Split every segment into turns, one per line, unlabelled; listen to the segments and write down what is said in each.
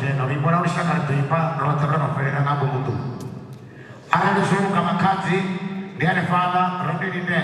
tena wimbo ushaka tuipa na wataka na ngabo mtu analishuka kama kazi ndiye father rudi nde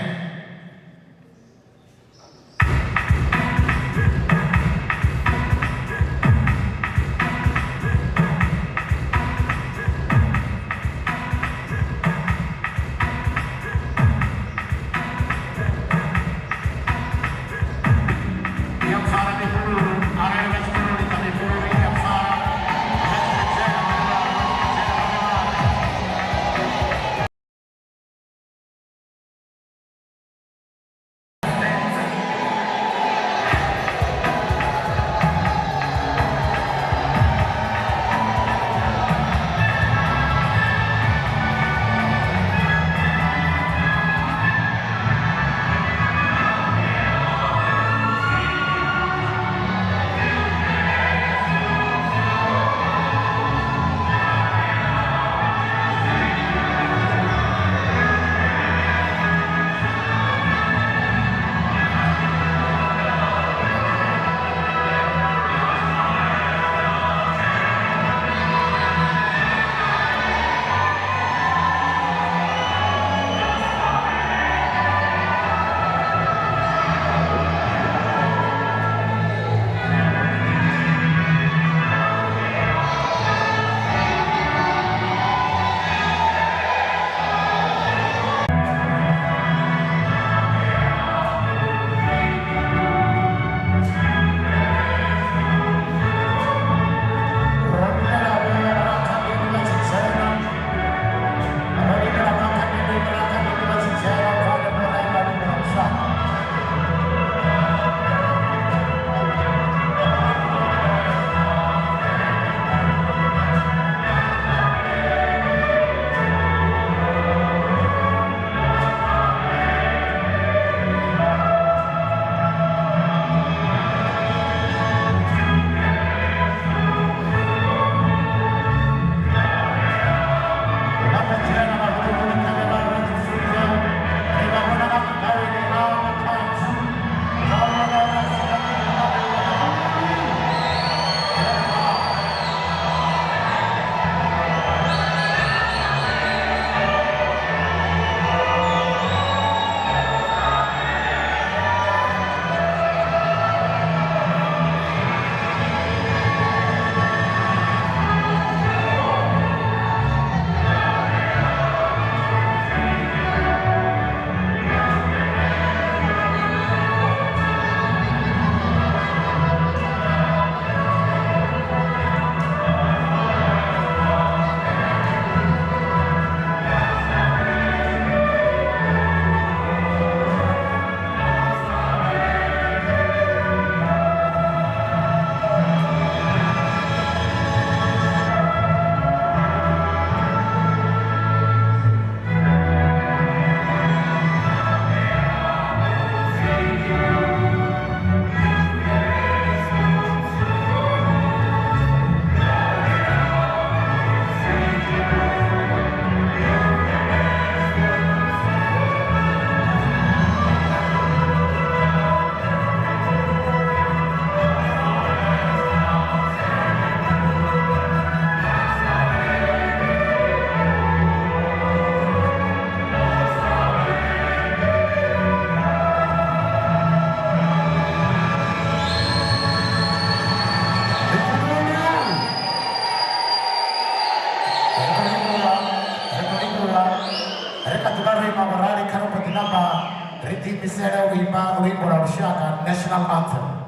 national anthem.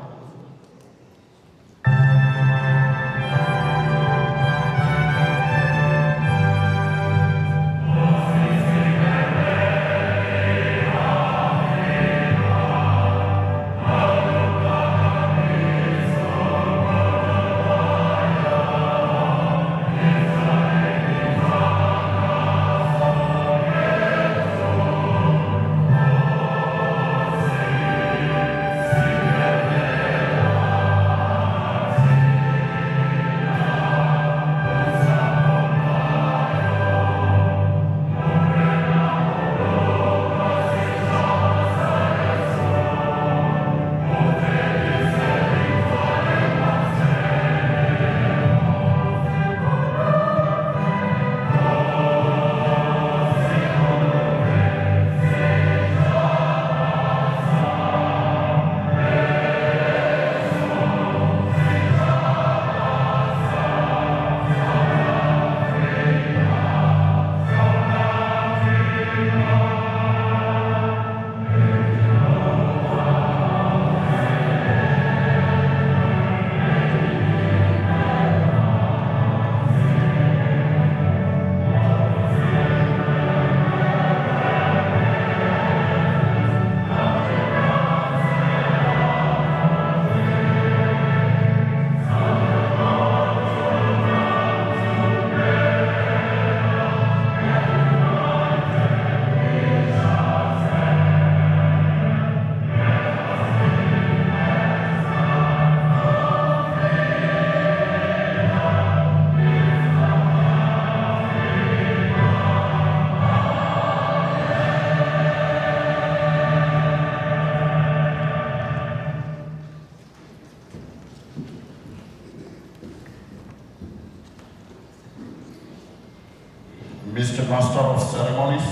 Mr. Master of Ceremonies,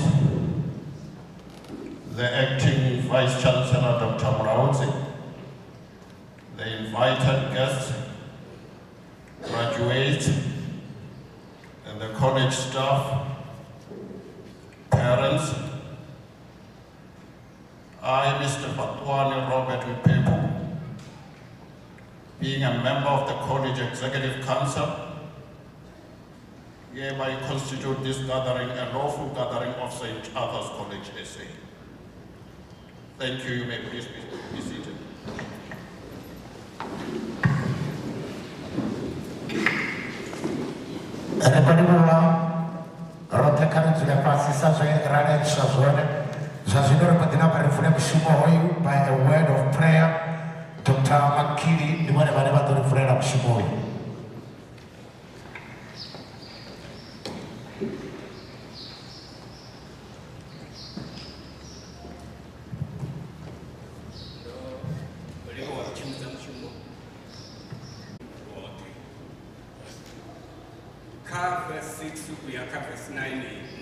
the Acting Vice Chancellor, Dr. Muraudzi, the invited guests, graduates, and the college staff, parents. I, Mr. Fatwani Robert Wipepo, being a member of the College Executive Council, hereby constitute this gathering a lawful gathering of St. Arthur's College, SA. Thank you. You may please be seated.
By a word of prayer, Dr. Makili, the one about the friend of Shimoy.
Verse 6 kuyaka verse 9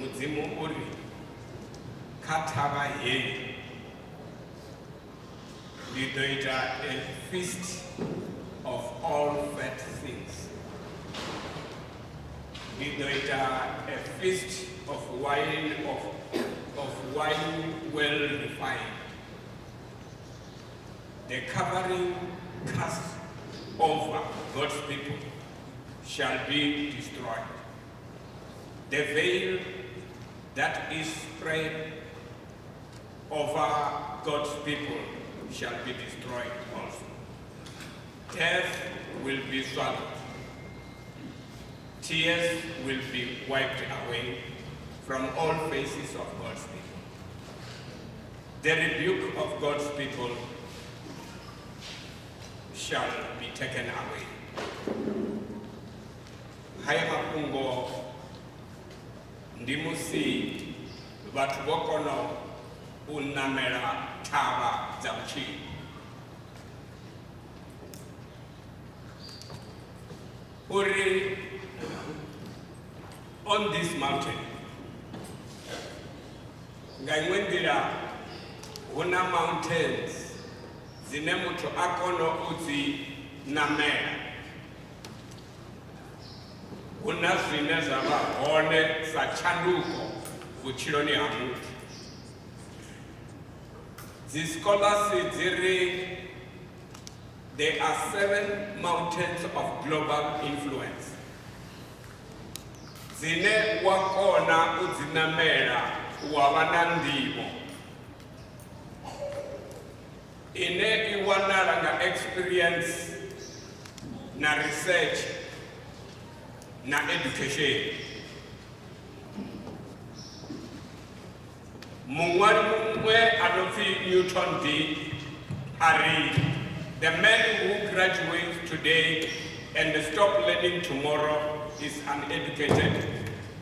mudzimu uri katava hei ndidoita a feast of all fat things, ndidoita a feast of wine well refined. The covering cast over God's people shall be destroyed. The veil that is spread over God's people shall be destroyed also. Death will be swallowed. Tears will be wiped away from all faces of God's people. The rebuke of God's people shall be taken away. Haya mafungo ndimusi vatu vokono unamera tava za mchini. Uri on this mountain ngaimwendira una mountains zine mutu akono uzi namera. Una zvine zvava hone sachanduko kuchironi hamuti. The scholars say there are 7 mountains of global influence. Zine wakona udzinamera wavana ndivo. Ine iwanaranga experience na research na education. Mungwari mungwe Adolphe Newton D. Ari, the man who graduates today and stop learning tomorrow is uneducated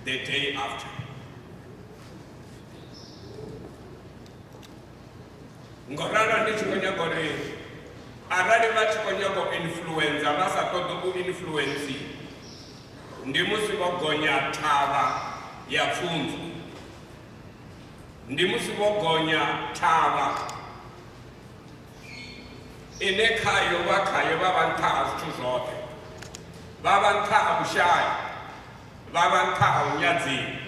the day after. Ngorara ndi chikonyagore arali vachikonyako influenza vasatodo ku influence ndi musi vogonya thava ya pfunzo, ndi musi vogonya thava ine khayo vava nṱha zwithu zwoṱhe, vava nṱha ha vhushayi, vava nṱha ha unyadzini.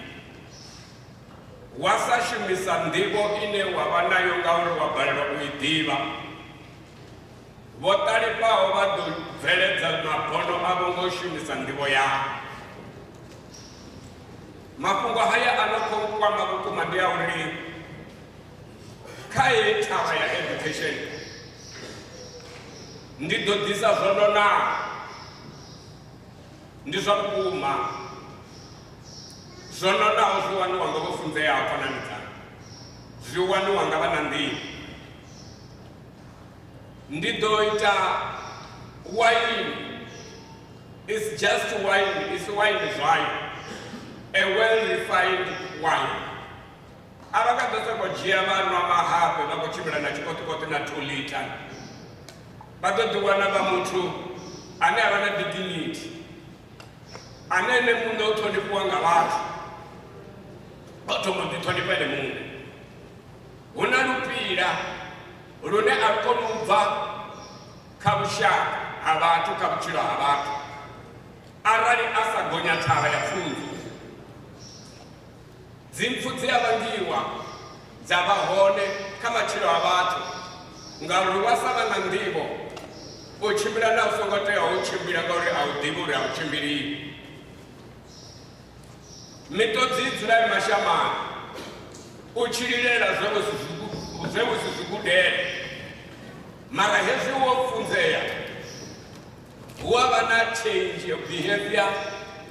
Wa sa shumisa nḓivho ine wavha nayo ngauri wa balelwa u i ḓivha, vho ṱalifhaho vha ḓo bveledza mabono avho ngo shumisa nḓivho yavho. Mafhungo haya ano khou kwama vhukuma ndi a uri kha heyi thavha ya education ndi ḓo ḓisa zwono na ndi zwa vhukuma zwono naho zwi waniwa nga vho funzeaho khonani dzanga, zwi waniwa nga vha na nḓivho. Ndi ḓo ita wine, it's just wine, it's wine zwayo, a well-refined wine. Avakadza ko dzhia vanwa mahape vha khou tshimbila na tshikoṱikoṱi na 2 liter. Vha ḓo ḓiwana vha muthu ane avha na dignity, ane ene muṋe u ṱhonifhiwa nga vhathu, otomo ditonipele munde huna lupira lune akonuva kabushaka abantu kabuchira abantu arali asagonya thaba ya pfunzo zimpfudzi avangiwa dzavahone kamachiro abantu ngauri wasava na ndivo uchimbira na usongotea uchimbira ngauri audivi uri auchimbiriri mitodzidzira yemashamani uchirilela zvevusi zvikudere mara hezvi wopfunzeya wava na change of behavior,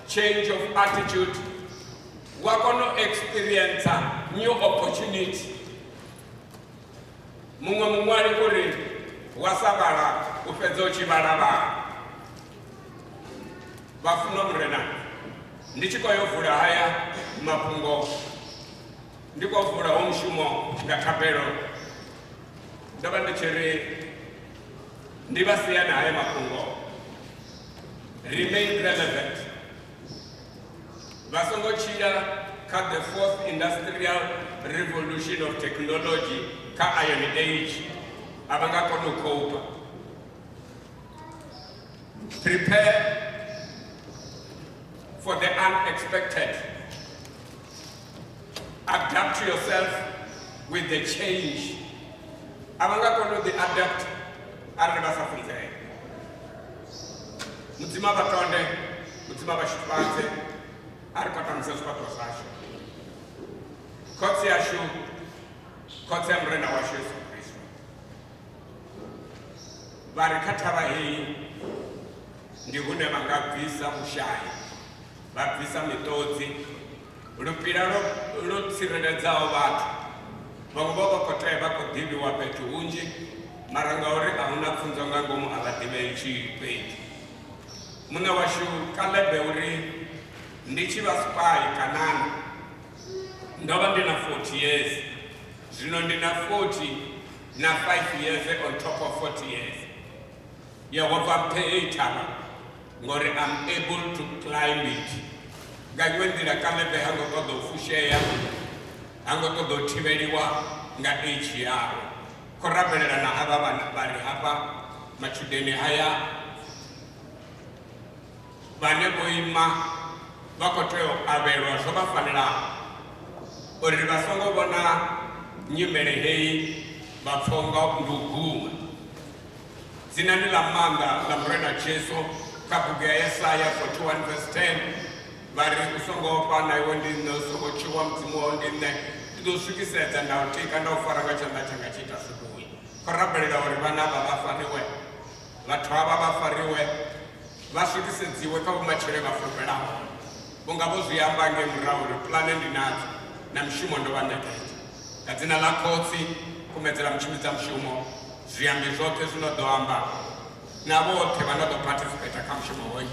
change of attitude, wakono experience new opportunity. Mumwe ari kuri wasabara upedza uchivarava vafuna murena ndichikoyovhura haya mapungo ndikovhura womushumo ngakapero ndava ndichiri ndivasiyana haya mapungo remain relevant. Vasongochira ka the fourth industrial revolution of technology ka iron age avangakona kucopa. Prepare for the unexpected. Adapt yourself with the change. Avangakona the adapt arivasafunzei. Mudzima vatonde, mudzima vashipatse, arikotamisa zvipato zvacho. Kotsi yashu, kotsi yamurena washu Yesu Kristu. Varikatava hei, ndihune vangabvisa ushayi, vabvisa mitodzi, lupira rotsireledzawo vathu. Vamwe vavakotaya vakudhiviwa petu hunji, mara ngauri hauna pfunzo ngangomu havadhivei chipeti. Muna washu kalebe uri ndichiva spy kanana ndova ndina 40 years zvino ndina 40 na 5 years on top of 40 years yehova mpeitava ngori I'm able to climb it ngaiwendira kalebe hangotoda ufusheya hangotoda uthiveliwa nga age yavo korabelelana ava vanhu vari hapa machudeni haya vane voima vakotoyo avelwa zvo vafanela uri vasongovona nyimele hei vapfonga nduguma dzina ni la manga la murena Jesu kabuku ya Yesaya 41:10 vari kusongopa naiwo ndine usongochiwa mudzimu wawo ndine ndidosvikisedza ndautika ndaufaranga chanda changa chiita sikuwi korabelela uri vana ava vafariwe vathu ava vafariwe vasvikisedziwe kavumachere vafurupelawo ungavozviyamba ngemurau uri plane ndinadzo namushumo ndovanakaita kadzina la kotsi kumedzera muchimbidza mushumo zviyambi zvote zvinodoamba navothe vanodoparticipata kamushumo hoyu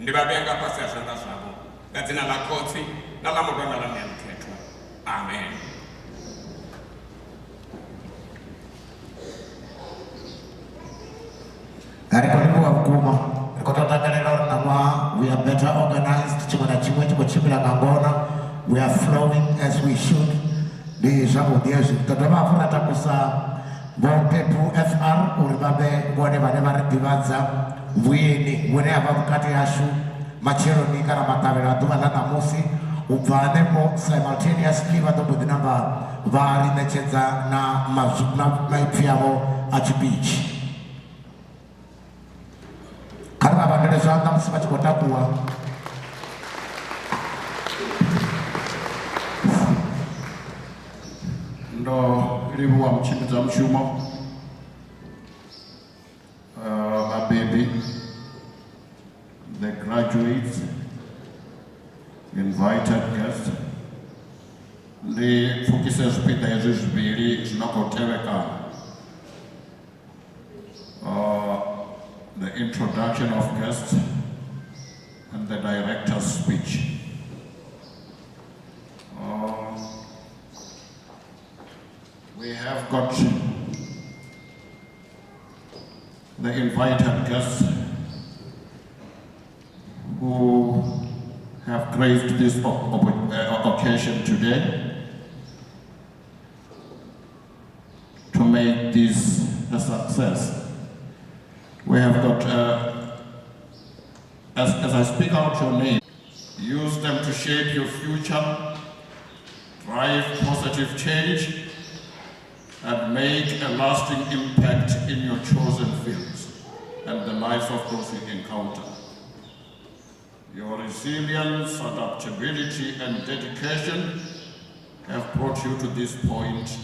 ndivavenga pasi ya zvanda zvavo kadzina la kotsi nalamurwana lamuyamuketwa amen.
We are better organized. We are flowing as we should. FR uribabe ngone vane varidivadza vuyeni vune ava vukati yashu macheroni kana matavela dhuva la namusi ubvanepo simultaneously vatobudinamba varinechedza na maipfi yavo achibichi kari vavandele zvanda musi vachikotakuwa
ndo livuwa muchimbidza mushumo vabebi the graduates invited guests ndipfukise zvipiḓa hezvi zviviri zvinogotevekana the introduction of guests and the director's speech. We have got the invited guests who have graced this occasion today to make this a success. We have got, as I speak out your name, use them to shape your future, drive positive change, and make a lasting impact in your chosen fields and the lives of those you encounter. Your resilience, adaptability, and dedication have brought you to this point,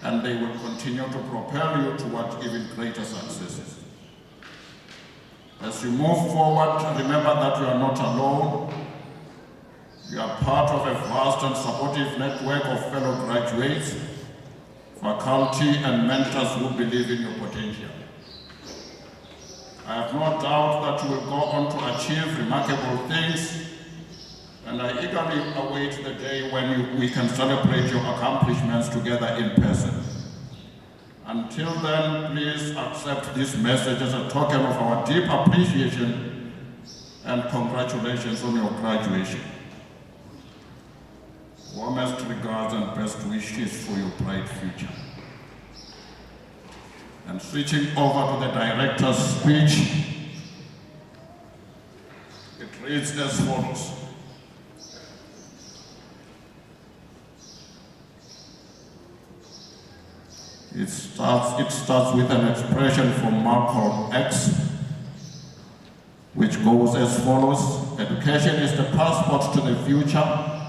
and they will continue to propel you toward even greater successes. As you move forward, remember that you are not alone. You are part of a vast and supportive network of fellow graduates, faculty, and mentors who believe in your potential. I have no doubt that you will go on to achieve remarkable things, and I eagerly await the day when we can celebrate your accomplishments together in person. Until then, please accept this message as a token of our deep appreciation and congratulations on your graduation. Warmest regards and best wishes for your bright future. And switching over to the director's speech, it reads as follows. It starts with an expression from Malcolm X, which goes as follows. Education is the passport to the future,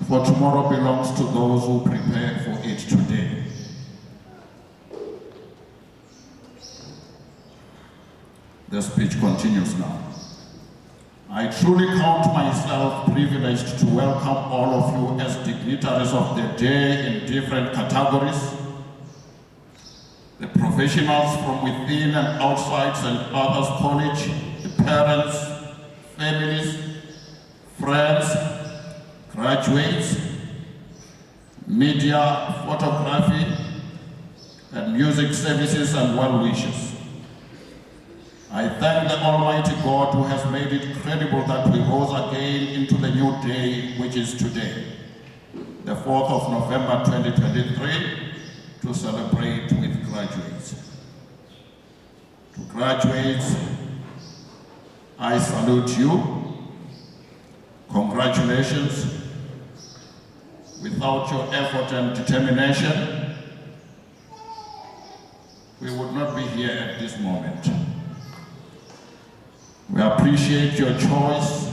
for tomorrow belongs to those who prepare for it today. The speech continues now. I truly count myself privileged to welcome all of you as dignitaries of the day in different categories. The professionals from within and outside St. Arthur's College, the parents, families, friends, graduates, media, photography, and music services and well-wishers. I thank the Almighty God who has made it credible that we rose again into the new day, which is today, the 4th of November 2023, to celebrate with graduates. To graduates, I salute you. Congratulations. Without your effort and determination, we would not be here at this moment. We appreciate your choice.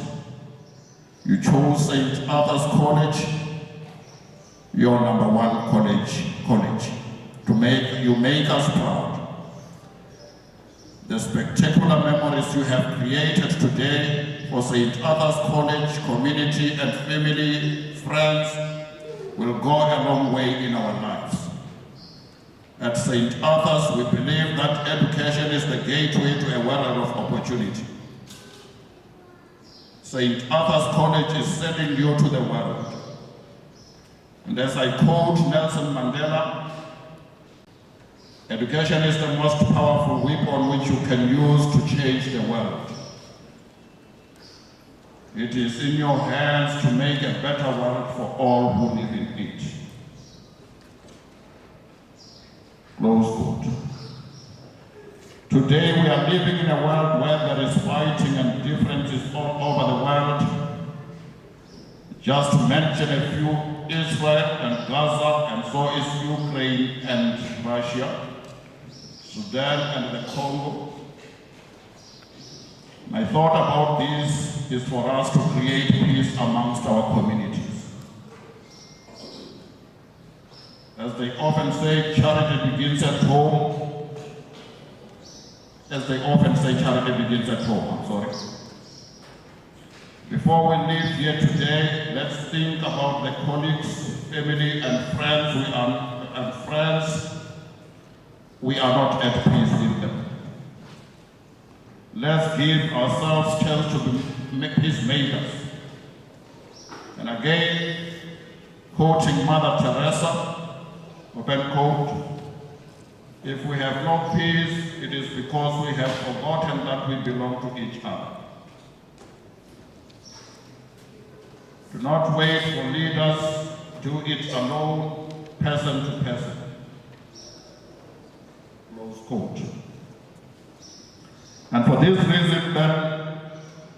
You chose St. Arthur's College, your #1 college. You make us proud. The spectacular memories you have created today for St. Arthur's College, community and family, friends, will go a long way in our lives. At St. Arthur's, we believe that education is the gateway to a world of opportunity. St. Arthur's College is sending you to the world. And as I quote Nelson Mandela, education is the most powerful weapon which you can use to change the world. It is in your hands to make a better world for all who live in it. Close quote. Today we are living in a world where there is fighting and differences all over the world. Just to mention a few, Israel and Gaza, and so is Ukraine and Russia, Sudan and the Congo. My thought about this is for us to create peace amongst our communities. As they often say, charity begins at home. Before we leave here today, let's think about the colleagues, family, and friends we are not at peace with them. Let's give ourselves a chance to be peacemakers. And again, quoting Mother Teresa, open quote, if we have no peace, it is because we have forgotten that we belong to each other. Do not wait for leaders. Do it alone, person to person. Close quote. And for this reason, then,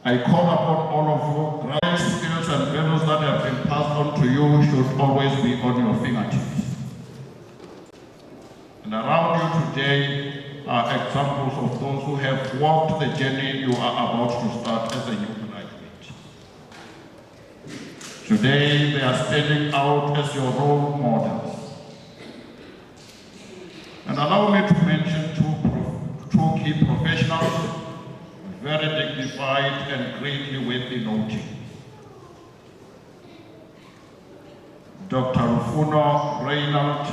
I call upon all of you, great skills and values that have been passed on to you should always be on your fingertips. And around you today are examples of those who have walked the journey you are about to start as a new graduate. Today, they are standing out as your role models. And allow me to mention two key professionals, very dignified and greatly worthy noting. Dr. Rufuno Reynolds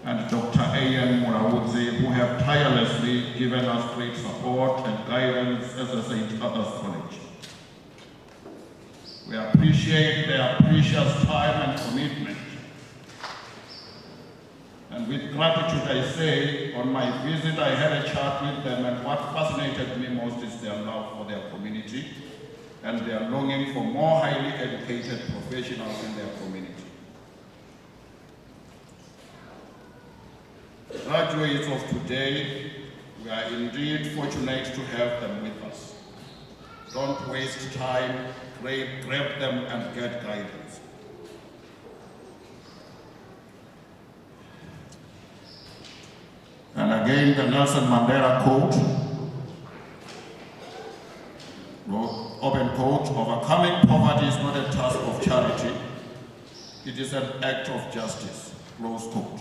and Dr. Ayan Murawudzi, who have tirelessly given us great support and guidance as a St. Others College. We appreciate their precious time and commitment. And with gratitude I say, on my visit I had a chat with them, and what fascinated me most is their love for their community and their longing for more highly educated professionals in their community. Graduates of today, we are indeed fortunate to have them with us. Don't waste time, grab them and get guidance. And again, the Nelson Mandela quote, open quote, overcoming poverty is not a task of charity, it is an act of justice, close quote.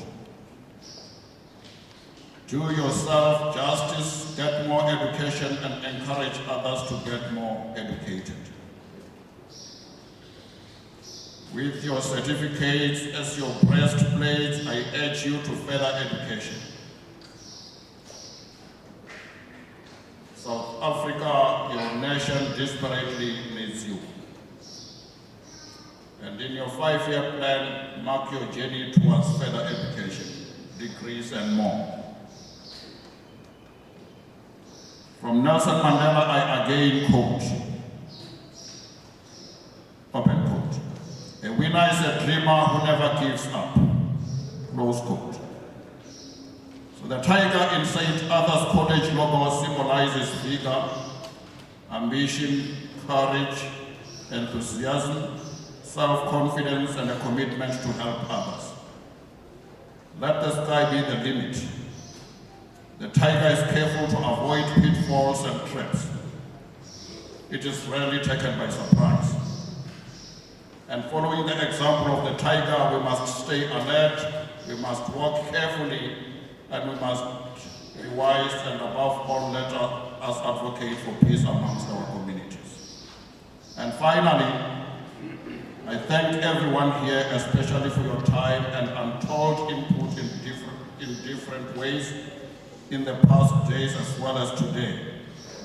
Do yourself justice, get more education, and encourage others to get more educated. With your certificates as your breastplate, I urge you to further education. South Africa, your nation, desperately needs you. And in your 5-year plan, mark your journey towards further education, degrees and more. From Nelson Mandela, I again quote, open quote, a winner is a dreamer who never gives up, close quote. So the tiger in St. Others College logo symbolizes vigor, ambition, courage, enthusiasm, self-confidence, and a commitment to help others. Let the sky be the limit. The tiger is careful to avoid pitfalls and traps. It is rarely taken by surprise. And following the example of the tiger, we must stay alert, we must walk carefully, and we must be wise, and above all, let us advocate for peace amongst our communities. And finally, I thank everyone here, especially for your time and untold input in different ways in the past days as well as today,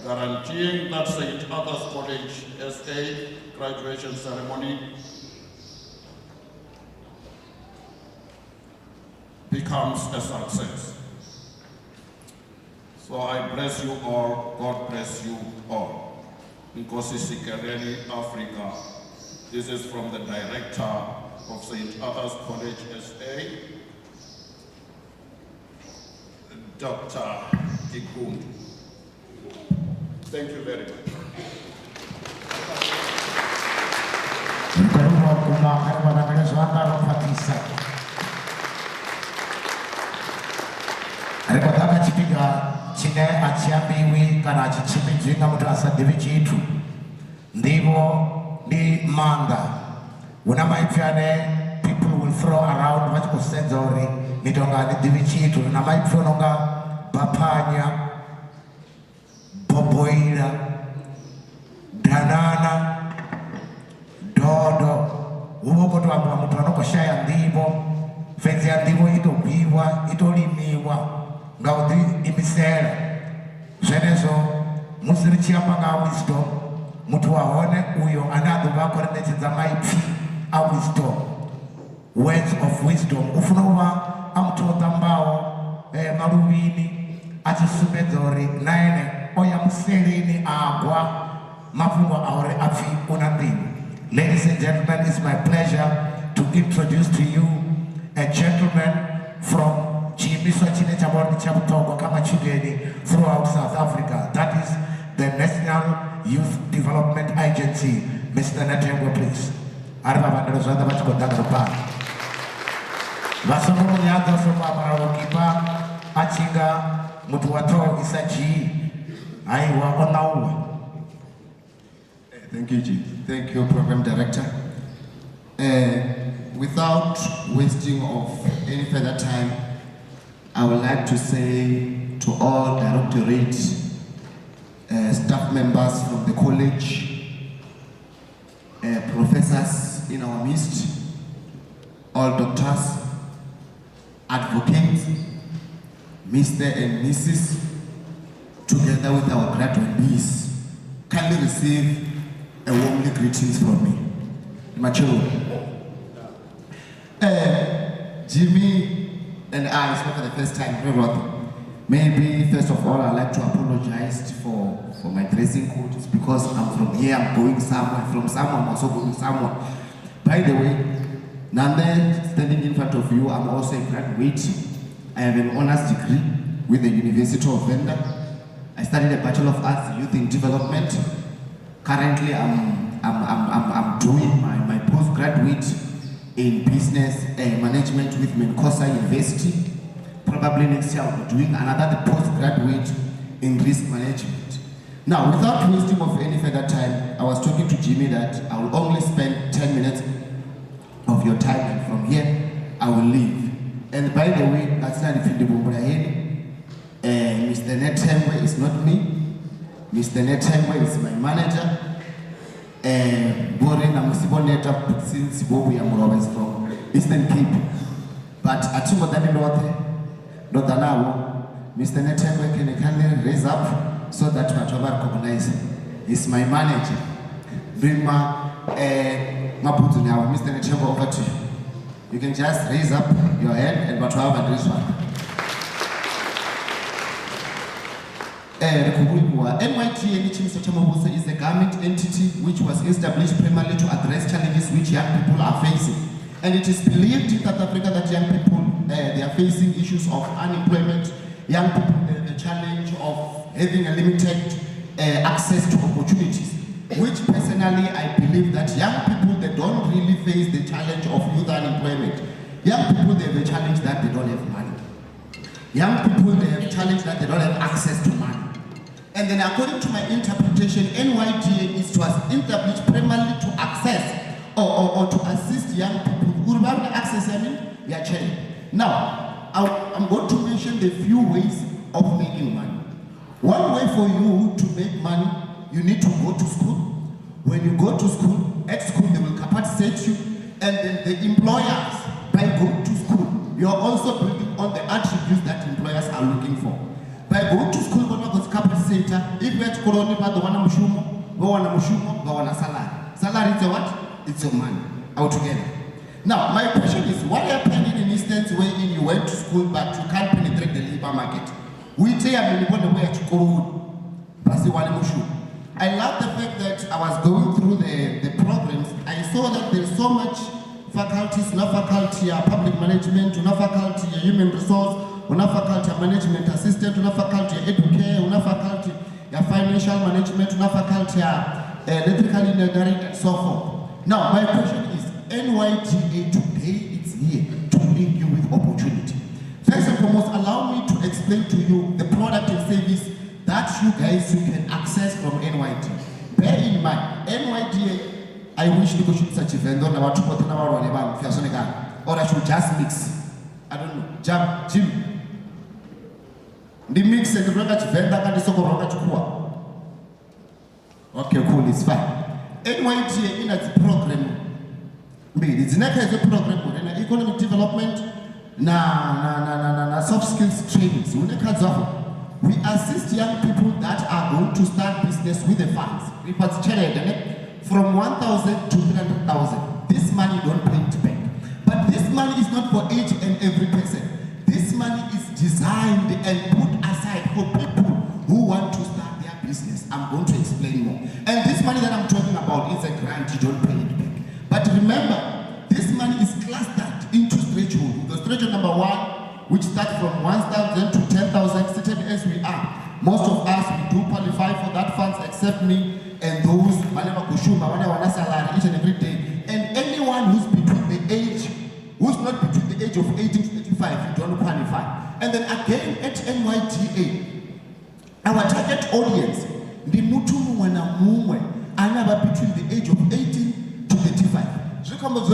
guaranteeing that St. Others College SA graduation ceremony becomes a success. So I bless you all, God bless you all. Nkosi Sikereni, Africa. This is from the director of St. Others College SA, Dr. Igundu. Thank you very much.
Alipotaka chipiga chine achiambiwi kana achichimijwi na mtu asadivi chitu ndivo ni manga unamaipyane people will throw around vachikusenza uri mitonga ni divi chitu unamaipyononga bapanya boboila danana dodo uvokoto amba mtu anokoshaya ndivo fenzi ya ndivo itobiwa itolimiwa ngaudi imisela zvenezo musirichiamba nga wisdom mutu waone uyo anadu vakorenetedza maipfi a wisdom, words of wisdom. Ufuna uva amutoda mbao maluvini achisumbedza uri naene oya museleni agwa mafungwa auri apfi una ndini Ladies and gentlemen, it's my pleasure to introduce to you a gentleman from throughout South Africa. That is the National Youth Development Agency. Mr. Natembo, please.
Thank you, Chief. Thank you, Program Director. Without wasting of any further time, I would like to say to all directorate staff members from the college, professors in our midst, all doctors, advocates, Mr. and Mrs., together with our graduates, kindly receive a warmly greetings from me. Macho. Jimmy and I spoke for the first time. Maybe first of all, I'd like to apologize for my dressing code. It's because I'm from here, I'm going somewhere. From somewhere, I'm also going somewhere. By the way, Nande, standing in front of you, I'm also a graduate. I have an honors degree with the University of Venda. I studied a Bachelor of Arts Youth in Development. Currently, I'm doing my postgraduate in business management with Menkosa University. Probably next year I'll be doing another postgraduate in risk management. Now, without wasting of any further time, I was talking to Jimmy that I will only spend 10 minutes of your time, and from here I will leave. And by the way, that's not the Mr. Netemwe is not me. Mr. Netemwe is my manager. Boring Namusiboneta since Bobu Yamurawa is from Eastern Cape. But at Timothy Northern, Mr. Netemwe can kindly raise up so that Matova recognize is my manager. Brima Maputu now, Mr. Netemwe, over to you. You can just raise up your hand and Matova and this one. NYT is a government entity which was established primarily to address challenges which young people are facing. And it is believed in South Africa that young people, they are facing issues of unemployment, young people, the challenge of having a limited access to opportunities, which personally I believe that young people, they don't really face the challenge of youth unemployment. Young people, they have a challenge that they don't have money. Young people, they have a challenge that they don't have access to money. And then according to my interpretation, NYDA is to establish primarily to access or to assist young people who have access their child. Now, I'm going to mention the few ways of making money. One way for you to make money, you need to go to school. When you go to school, at school they will capacitate you, and then the employers, by going to school, you are also building on the attributes that employers are looking for. By going to school, if you are to colony, but the one mushumo, salary. Salary is a what? It's a money altogether. Now, my question is, what happened in an instance wherein you went to school but you can't penetrate the labor market? We say I'm going to wear to go. I love the fact that I was going through the programs. I saw that there's so much faculties, no faculty, public management, no faculty, human resource, no faculty, management assistant, no faculty, educare, no faculty, financial management, no faculty, electrical engineering, and so forth. Now, my question is, NYTA today is here to link you with opportunity. First and foremost, allow me to explain to you the product and service that you can access from NYT. Bear in mind, NYTA, I wish you could such a vendor, or I should just mix. I don't know, Jim. The mix and the product vendor can be. Okay, cool, it's fine. NYTA in its program, it's not as a program, economic development, soft skills trainings. We assist young people that are going to start business with the funds. From 1,000 to 300,000. This money don't pay it back. But this money is not for each and every person. This money is designed and put aside for people who want to start their business. I'm going to explain more. And this money that I'm talking about is a grant, you don't pay it back. except me and those whenever salary each and every day. And anyone who's not between the age of 18 to 35, you don't qualify. And then again at NYDA, our target audience, the mutumu wana mumwe, anaba between the age of 18 to 35. Above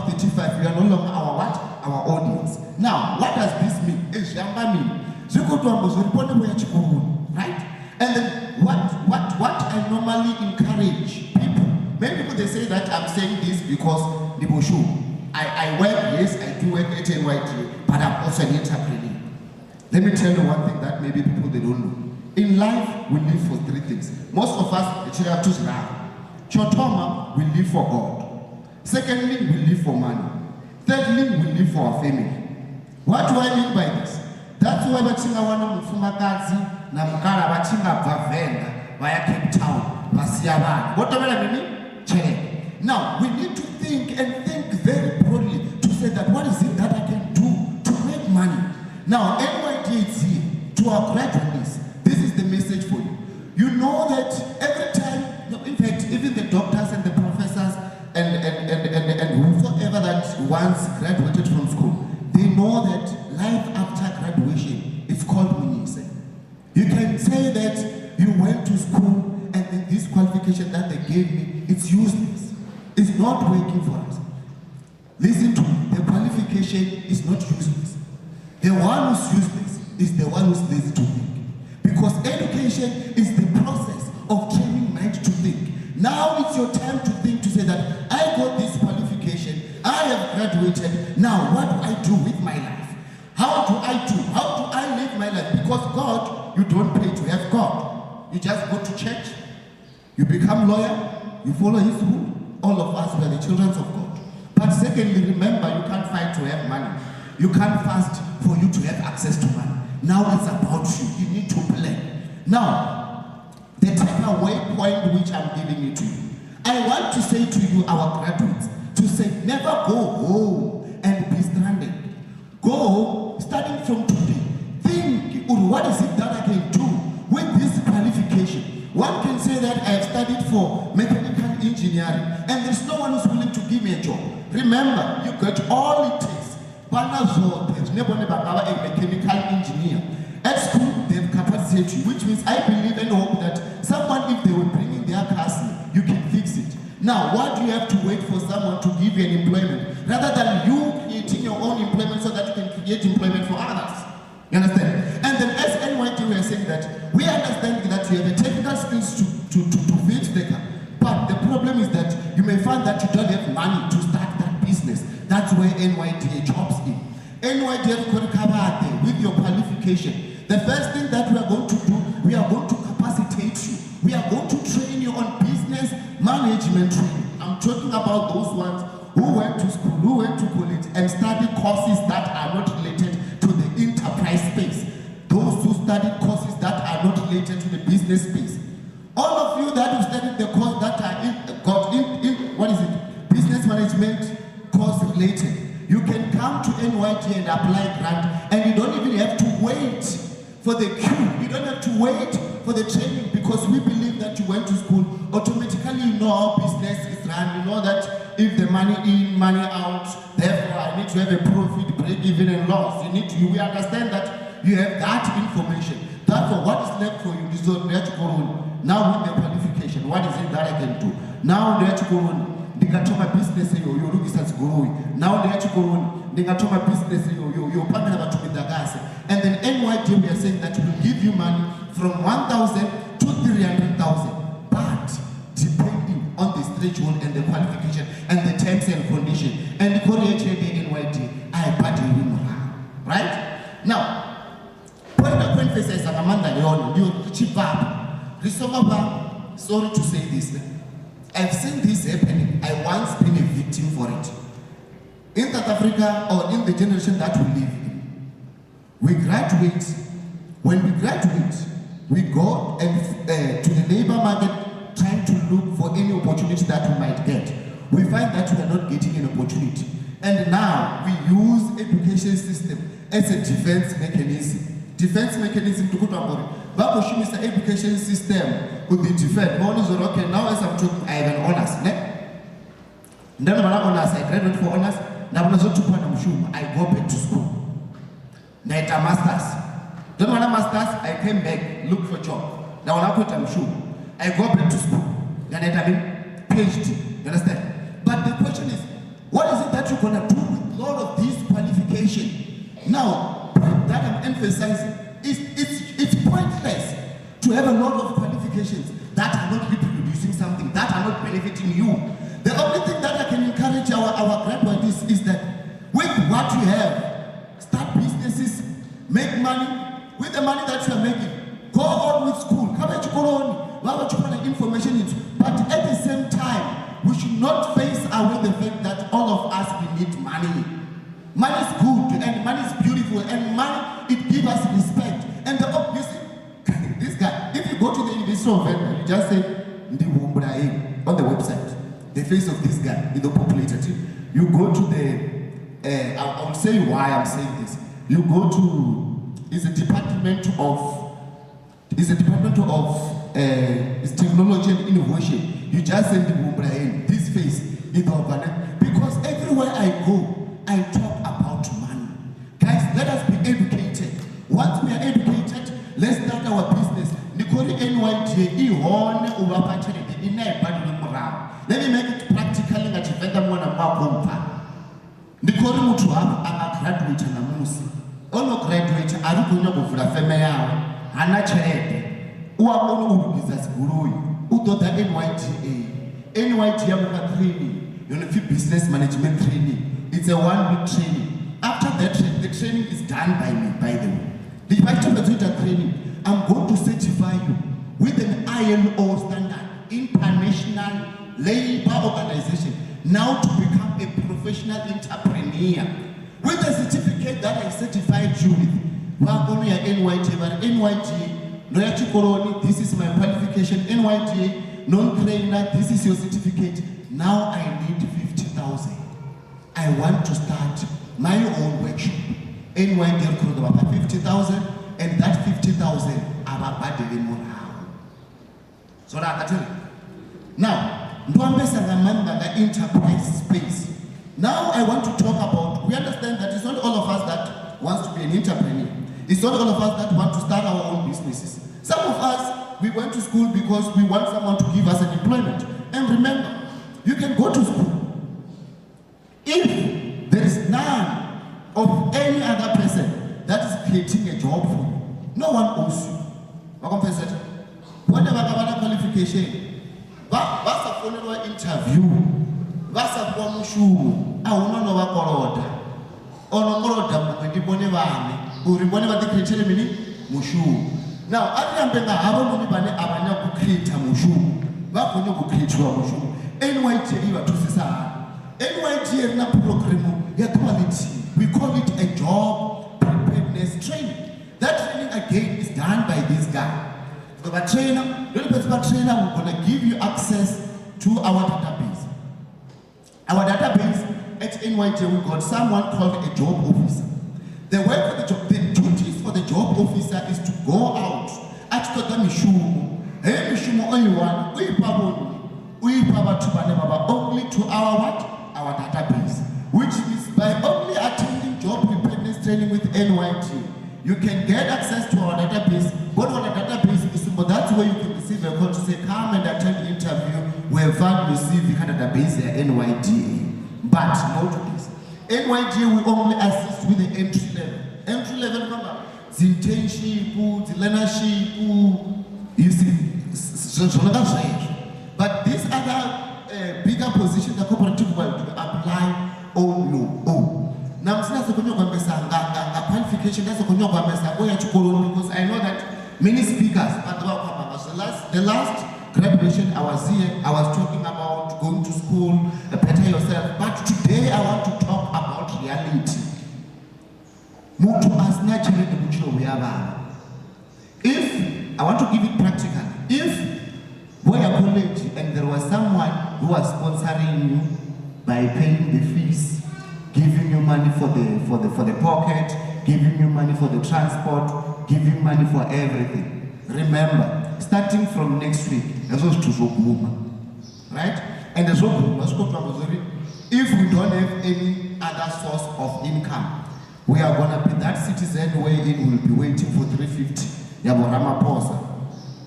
35, we are no longer our what? Our audience. Now, what does this mean? Right? And then what I normally encourage people, many people they say that I'm saying this because I work, yes, I do work at NYT, but I'm also an entrepreneur. Let me tell you one thing that maybe people they don't know. In life, we live for three things. Most of us, Chotoma, we live for God. Secondly, we live for money. Thirdly, we live for our family. What do I mean by this? That's why Bachinga wana mfumakazi na mkara Bachinga Bavenda via Cape Town, Basiaban. What do I mean? Check. Now, we need to think and think very broadly to say that what is it that I can do to make money? Now, NYT is here to our graduates. This is the message for you. You know that every time, in fact, even the doctors and the professors and whosoever that once graduated from school, they know that life after graduation is called munise. You can say that you went to school and then this qualification that they gave me, it's useless. It's not working for us. Listen to me, the qualification is not useless. The one who's useless is the one who's lazy to think. Because education is the process of training mind to think. Now it's your time to think, to say that I got this qualification, I have graduated, now what do I do with my life? How do I live my life? Because God, you don't pay to have God. You just go to church, you become lawyer, you follow his rule. All of us, we are the children of God. But secondly, remember, you can't fight to have money. You can't fast for you to have access to money. Now it's about you. You need to plan. Now, the takeaway point which I'm giving it to you, I want to say to you, our graduates, to say never go home and be stranded. Go, starting from today, think, what is it that I can do with this qualification? One can say that I have studied for mechanical engineering and there's no one who's willing to give me a job. Remember, you got all it takes. There's never a mechanical engineer. At school, they have capacity, which means I believe and hope that someone, if they were bringing their cars, you can fix it. Now, why do you have to wait for someone to give you an employment rather than you creating your own employment so that you can create employment for others? You understand? And then as NYT, we are saying that we understand that you have the technical skills to fix the car. But the problem is that you may find that you don't have money to start that business. That's where NYTA chops in. NYTA with your qualification. The first thing that we are going to do, we are going to capacitate you. We are going to train you on business management training. I'm talking about those ones who went to school, who went to college and studied courses that are not related to the enterprise space. Those who studied courses that are not related to the business space. All of you that have studied the course that are business management course related, you can come to NYT and apply grant, and you don't even have to wait for the queue. You don't have to wait for the training, because we believe that you went to school, automatically you know how business is run. You know that if the money in, money out, therefore I need to have a profit, break even and loss. We understand that you have that information. Therefore, what is left for you is now with the qualification, what is it that I can do? Now ndingatoma business yoyolugisa zigoloyi. Now ndingatoma business yopamela bathu midagasi. And then NYT, we are saying that we will give you money from 1,000 to 300,000, but depending on the threshold and the qualification and the terms and conditions. And the NYT, I party you right now. Point faces Amanda Leon, you chip up. Sorry to say this. I've seen this happening. I once been a victim for it. In South Africa, or in the generation that we live in, we graduate. When we graduate, we go and to the labor market trying to look for any opportunity that we might get. We find that we are not getting an opportunity. And now we use education system as a defense mechanism. defense mechanism to put on babo shumisa education system could be defend one is okay now as I'm talking I have an honors ne then when I honors I graduate for honors now when I go to Panamshum I go back to school now it's a masters then when I masters I came back look for job now when I put Panamshum I go back to school then I mean PhD you understand but the question is what is it that you're gonna do with all of these qualifications now that I'm emphasizing it's pointless to have a lot of qualifications that are not reproducing something, that are not benefiting you. The only thing that I can encourage our graduates is that with what you have, start businesses, make money. With the money that you are making, go on with school, come at your own, what you want information into. But at the same time, we should not face away the fact that all of us we need money. Money is good and money is beautiful and money, it gives us respect. And the obvious, this guy, if you go to the University of Venda, you just say, Ndi on the website, the face of this guy, in the populated. You go to the, I will say why I'm saying this. You go to, it's a department of it's technology and innovation. You just say this face, because everywhere I go, I talk about money. Guys, let us be educated. Once we are educated, let's start our business. Let me make it practically that you better one about Nikori mutu ama graduate na musi. Ono graduate arukunya kuvula feme yao. Hana chelete. Uwa ono urugiza sigurui. Utoda NYTA. NYTA muka training. You know, business management training. It's a 1 week training. After that, the training is done by me, by the way. After the training, I'm going to certify you with an ILO standard, International Labor Organization, now to become a professional entrepreneur. With the certificate that I certified you with, we're going to NYTA, but NYTA, this is my qualification, NYTA, non-trainer, this is your certificate. Now I need 50,000. I want to start my own workshop. NYTA could about 50,000, and that 50,000 about badly more. So that I tell you. Now, the enterprise space. Now I want to talk about, we understand that it's not all of us that wants to be an entrepreneur. It's not all of us that want to start our own businesses. Some of us, we went to school because we want someone to give us an employment. And remember, you can go to school. If there is none of any other person that is creating a job for you, no one owes you. Whatever qualification, what's a follower interview, what's a promotion, I will not know what order. Onomoroda, when you bonevani, who remember the criteria, Mushu. Now, I remember how many Abana could create a Mushu, what when you could create a Mushu. NYT, you are to say, NYT na program, your quality. We call it a job preparedness training. That training again is done by this guy. So the trainer, we're going to give you access to our database. Our database at NYT, we got someone called a job officer. The work for the job, the duties for the job officer is to go out at the Mishumu. Hey, Mishumu, only one. Only to our what? Our database, which is by only attending job preparedness training with NYT, you can get access to our database. What our database is, but that's where you can receive a call to say, come and attend the interview. We have found you receive the database at NYT. But note this, NYT will only assist with the entry level. Entry level, remember, the internship, the learnership, you see, but these other bigger positions, the cooperative will apply on your own. Now, I'm saying a qualification that's a because I know that many speakers, the last graduation I was here, I was talking about going to school, better yourself. But today I want to talk about reality. If I want to give it practical, if we are college and there was someone who was sponsoring you by paying the fees, giving you money for the pocket, giving you money for the transport, giving money for everything. Remember, starting from next week, right? And if we don't have any other source of income, we are going to be that citizen wherein will be waiting for 350 yabo Ramaphosa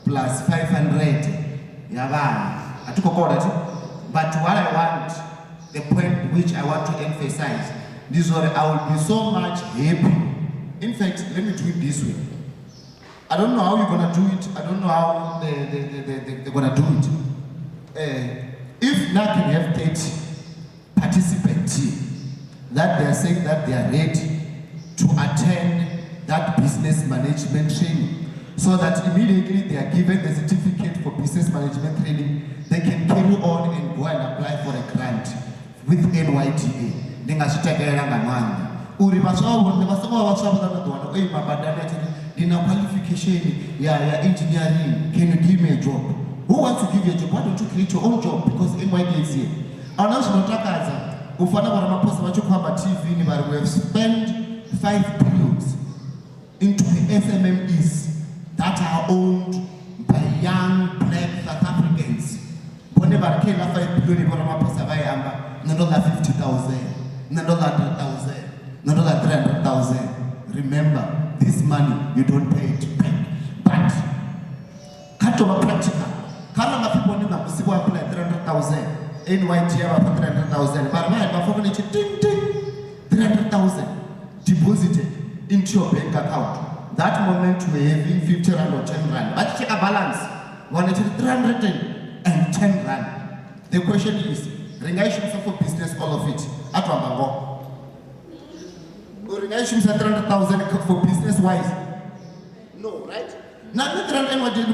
plus 500 yabana. But what I want, the point which I want to emphasize, this one, I will be so much happy. In fact, let me do it this way. I don't know how you're gonna do it. I don't know how they're gonna do it. If NAC can have 30 participants that they are saying that they are ready to attend that business management training, so that immediately they are given the certificate for business management training, they can carry on and go and apply for a grant with NYTA. Qualification, engineering, can you give me a job? Who wants to give you a job? Why don't you create your own job? Because NYTA is here. And also, TV, we have spent 5 billion into the SMMEs that are owned by young black South Africans. Whenever came 5 billion, another 50,000, another 100,000, another 300,000. Remember, this money you don't pay it back. But cut over practical. Kala people need to apply 300,000. NYTA 300,000. But my phone is 300,000 deposited into your bank account. That moment we are having 50 rand or 10 rand. But check a balance. 310 rand. The question is, Ringashim for business, all of it. At Rambango. Ringashim 300,000 for business wise. No, right? Not the 300,000.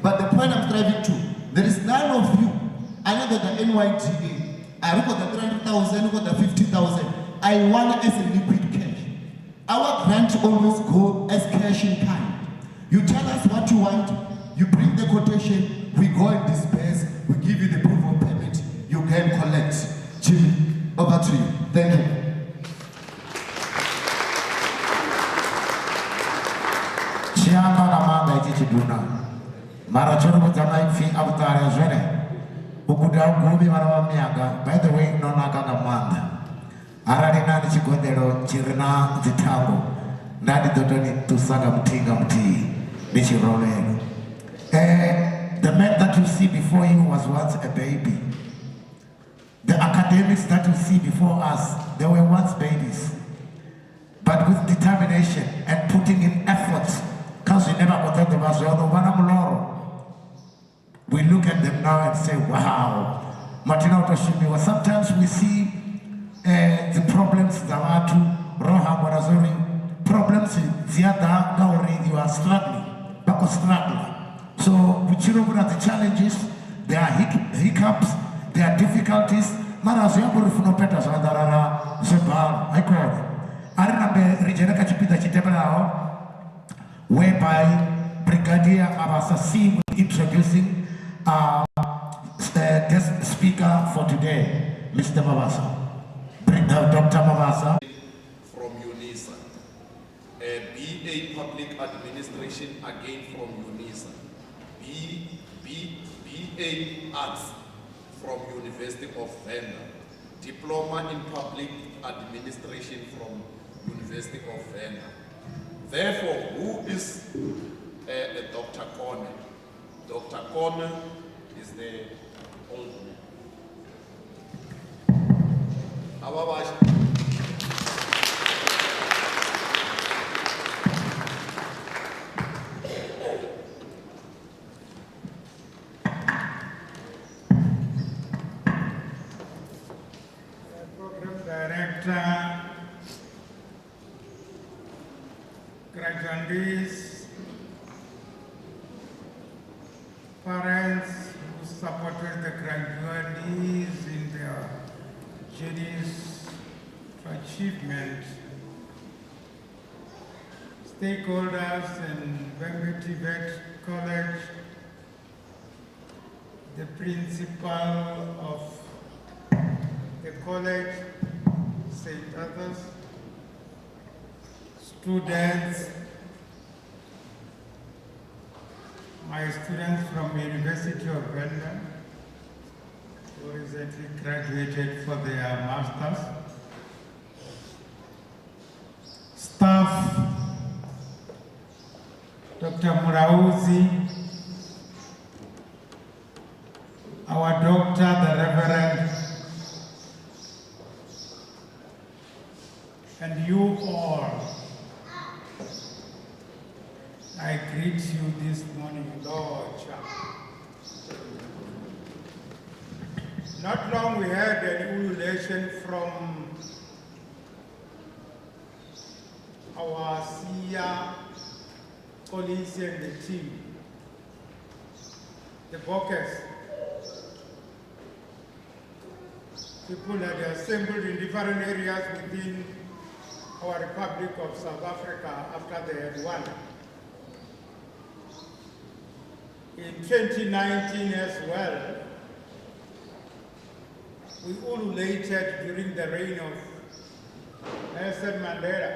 But the point I'm driving to, there is none of you. I know that the NYTA, I look at the 300,000, look at the 50,000. I want as a liquid cash. Our grant always go as cash in kind. You tell us what you want, you bring the quotation, we go and disperse, we give you the proof of payment, you can collect. Jimmy, over to you. Thank you.
By the way, no nagamanda. Aradina Chigodero, Chirina, Zitango, Nadi Dodoni to Sagam Tingamti, Nichirole. The man that you see before you was once a baby. The academics that you see before us, they were once babies. But with determination and putting in efforts, because we never got the we look at them now and say, wow. Martina Otoshimiwa. Sometimes we see the problems Zawatu, Roha Morazori, problems Ziada Gauri, you are struggling, Bako struggling. So we children at the challenges, there are hiccups, there are difficulties. Maraziabu Rufunopetas Andarara, Zebar, I call it. I remember Regeneka Chipita Chitebao, whereby Brigadier Abasasi will introducing guest speaker for today, Mr. Mavasa. Dr. Mavasa.
From UNISA. BA Public Administration again from UNISA. BA Arts from University of Vienna. Diploma in Public Administration from University of Vienna. Therefore, who is Dr. Corner? Dr. Corner is the old man.
Program Director, graduates, parents who supported the graduates in their journeys to achievement, stakeholders in Bengu Tibet College, the principal of the college, St. Others, students, my students from the University of Venda, who recently graduated for their masters, staff, Dr. Murauzi, our doctor, the Reverend, and you all. I greet you this morning, Lord. Not long we had an ululation from our senior police and the team, the Bokers. People had assembled in different areas within our Republic of South Africa after they had won. In 2019 as well, we ululated during the reign of Nelson Mandela.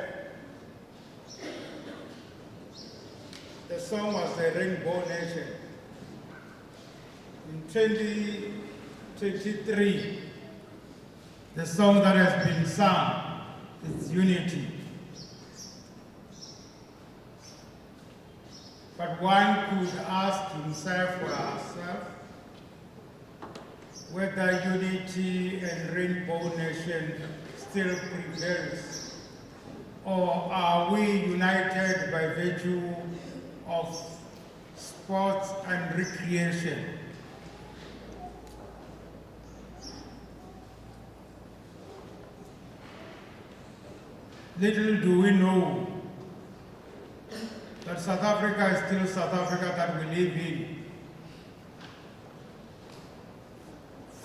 The song was the Rainbow Nation. In 2023, the song that has been sung is Unity. But one could ask himself or herself whether unity and Rainbow Nation still prevails, or are we united by virtue of sports and recreation? Little do we know that South Africa is still South Africa that we live in,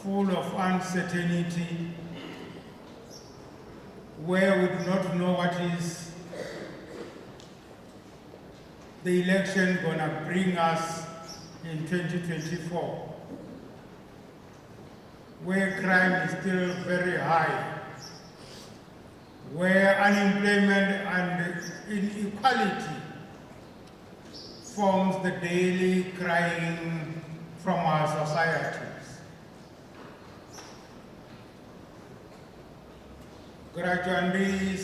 full of uncertainty, where we do not know what is the election gonna bring us in 2024, where crime is still very high, where unemployment and inequality forms the daily crying from our societies. Graduandees,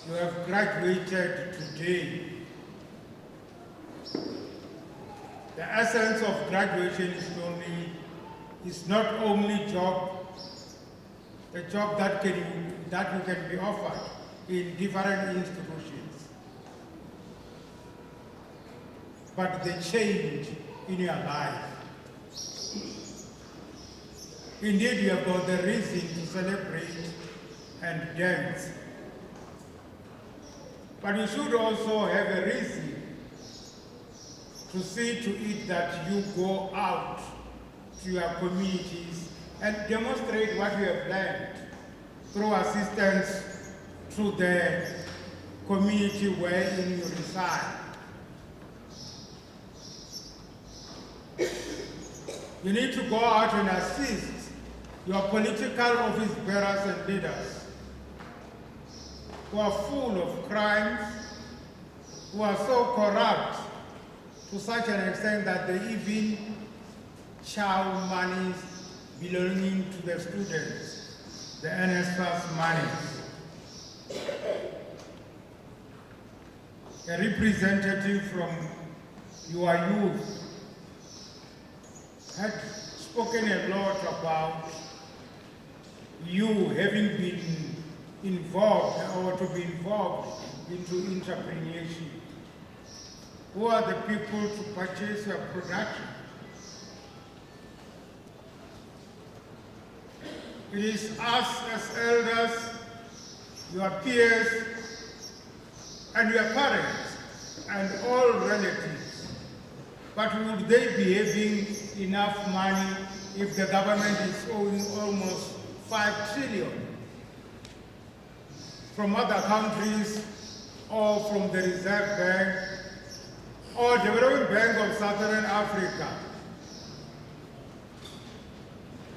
you have graduated today. The essence of graduation is not only the job that you can be offered in different institutions, but the change in your life. Indeed, you have got the reason to celebrate and dance, but you should also have a reason to see to it that you go out to your communities and demonstrate what you have learned through assistance to the community wherein you reside. You need to go out and assist your political office bearers and leaders who are full of crimes, who are so corrupt to such an extent that they even chow monies belonging to the students, the NSFAS monies. A representative from your youth had spoken a lot about you having been involved or to be involved into entrepreneurship. Who are the people to purchase your production? It is us as elders, your peers, and your parents, and all relatives. But would they be having enough money if the government is owing almost 5 trillion from other countries or from the Reserve Bank or Development Bank of Southern Africa?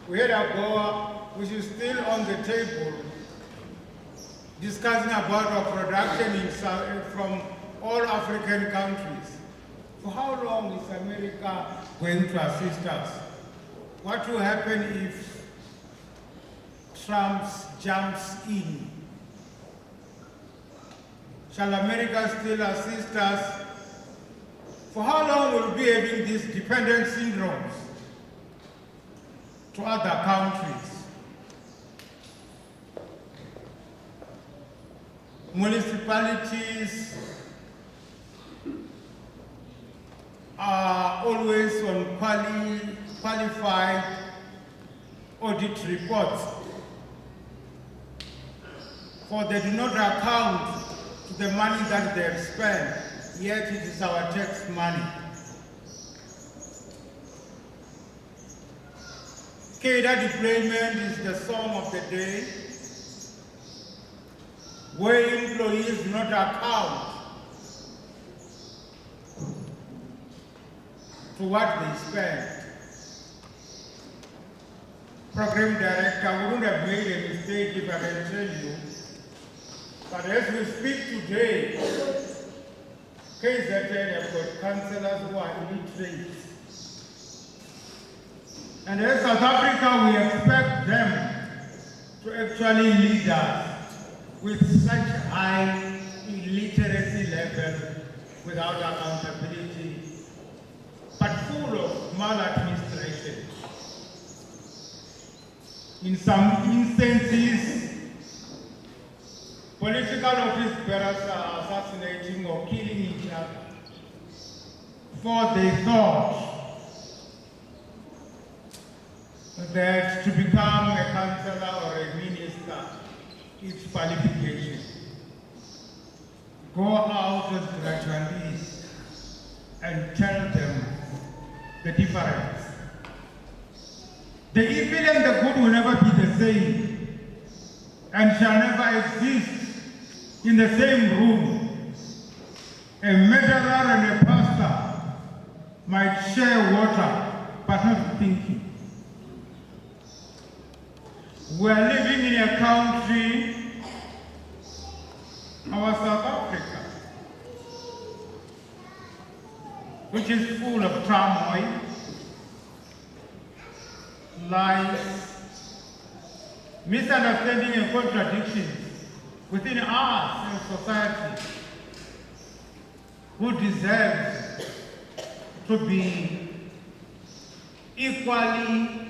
We had a goal which is still on the table, discussing about our production from all African countries. For how long is America going to assist us? What will happen if Trump jumps in? Shall America still assist us? For how long will we be having these dependent syndromes to other countries? Municipalities are always on qualified audit reports, for they do not account to the money that they have spent, yet it is our tax money. Cadre deployment is the song of the day, where employees do not account to what they spend. Program director, I wouldn't have made a mistake if I can tell you, but as we speak today, KZN have got councillors who are illiterate. And as South Africa, we expect them to actually lead us with such high illiteracy level without accountability, but full of maladministration. In some instances, political office bearers are assassinating or killing each other, for they thought that to become a councillor or a minister is qualification. Go out as graduates and tell them the difference. The evil and the good will never be the same and shall never exist in the same room. A murderer and a pastor might share water, but not thinking. We are living in a country, our South Africa, which is full of turmoil, lies, misunderstanding and contradictions within us and society, who deserves to be equally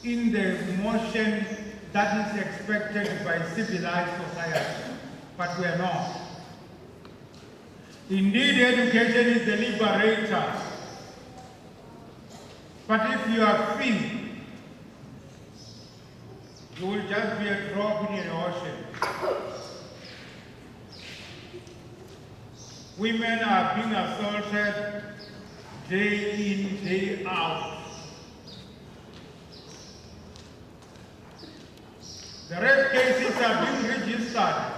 in the motion that is expected by civilized society, but we are not. Indeed, education is the liberator. But if you are free, you will just be a drop in an ocean. Women are being assaulted day in, day out. The rape cases are being registered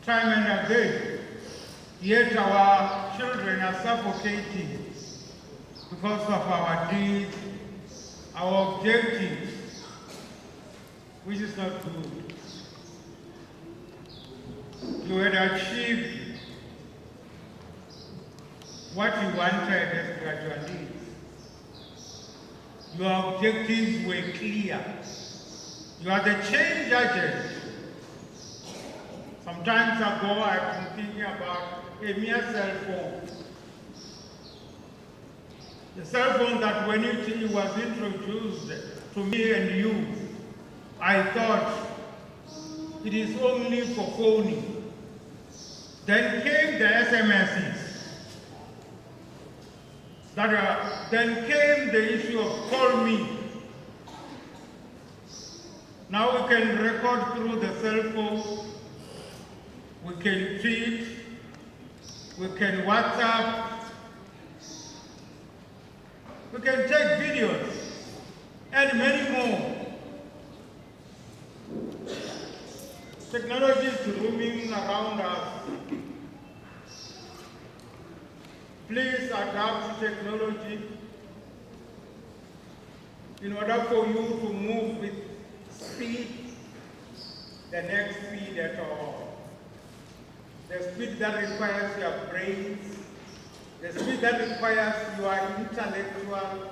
time and again, yet our children are suffocating because of our deeds, our objectives, which is not good. You had achieved what you wanted as graduates. Your objectives were clear. You are the change agent. Some time ago, I've been thinking about a mere cell phone. The cell phone that when it was introduced to me and you, I thought it is only for phoning. Then came the SMSs. Then came the issue of call me. Now we can record through the cell phone, we can tweet, we can WhatsApp, we can take videos, and many more. Technology is roaming around us. Please adapt to technology in order for you to move with speed the next speed at all. The speed that requires your brains, the speed that requires your intellectual,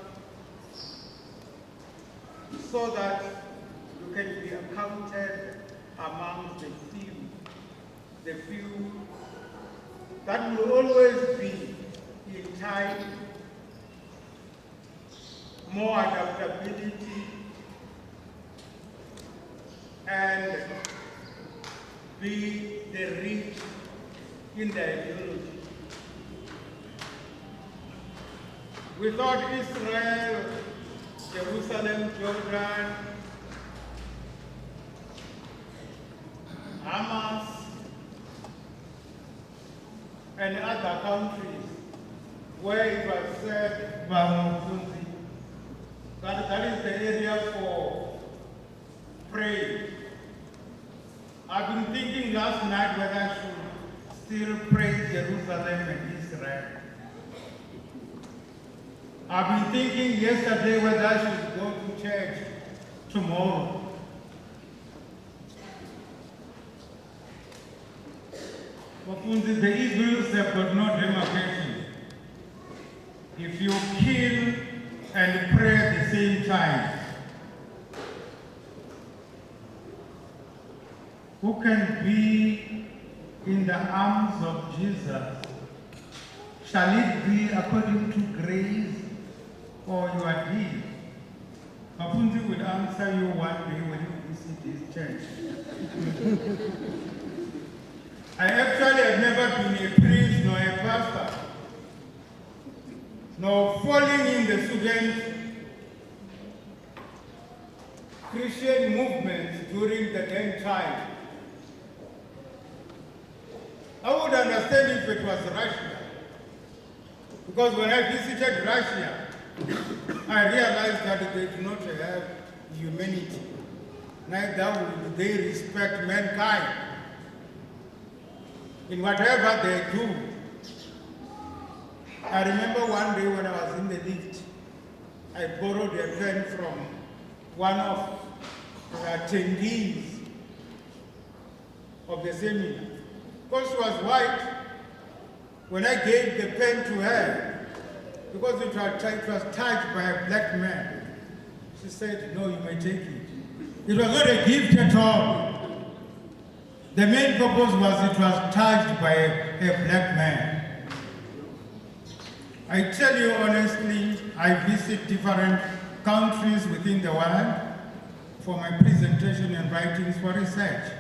so that you can be accounted among the few that will always be in time, more adaptability, and be the rich in the ideology. Without Israel, Jerusalem, Jordan, Hamas, and other countries where it was said that is the area for prayer. I've been thinking last night whether I should still praise Jerusalem and Israel. I've been thinking yesterday whether I should go to church tomorrow. The Hebrews have got no demarcation. If you kill and pray at the same time, who can be in the arms of Jesus? Shall it be according to grace or your deed? Mapunzi will answer you one day when you visit his church. I actually have never been a priest nor a pastor, nor falling in the student Christian movements during the then time. I would understand if it was Russia, because when I visited Russia, I realized that they do not have humanity, neither would they respect mankind. In whatever they do. I remember one day when I was in the lift, I borrowed a pen from one of the attendees of the seminar. Because she was white, when I gave the pen to her, because it was touched by a black man, she said, "No, you may take it." It was not a gift at all. The main purpose was it was touched by a black man. I tell you honestly, I visit different countries within the world for my presentation and writings for research.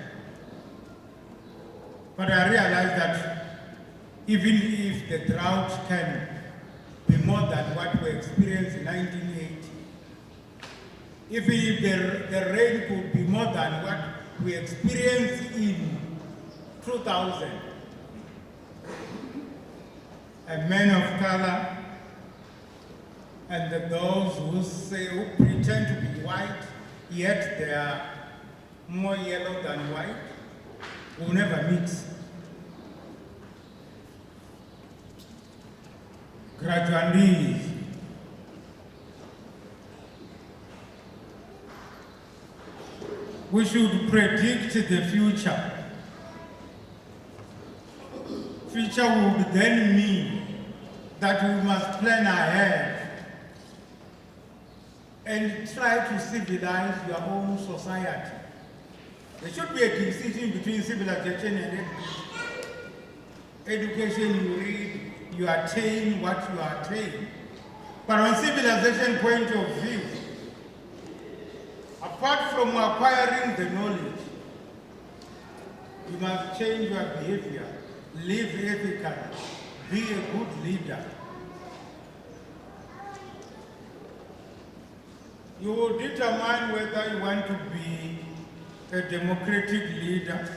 But I realized that even if the drought can be more than what we experienced in 1980, even if the rain could be more than what we experienced in 2000, a man of color and those who pretend to be white, yet they are more yellow than white, will never mix. Graduandees, we should predict the future. Future would then mean that we must plan ahead and try to civilize your own society. There should be a distinction between civilization and education. Education, you read, you attain what you attain. But on civilization point of view, apart from acquiring the knowledge, you must change your behavior, live ethically, be a good leader. You will determine whether you want to be a democratic leader,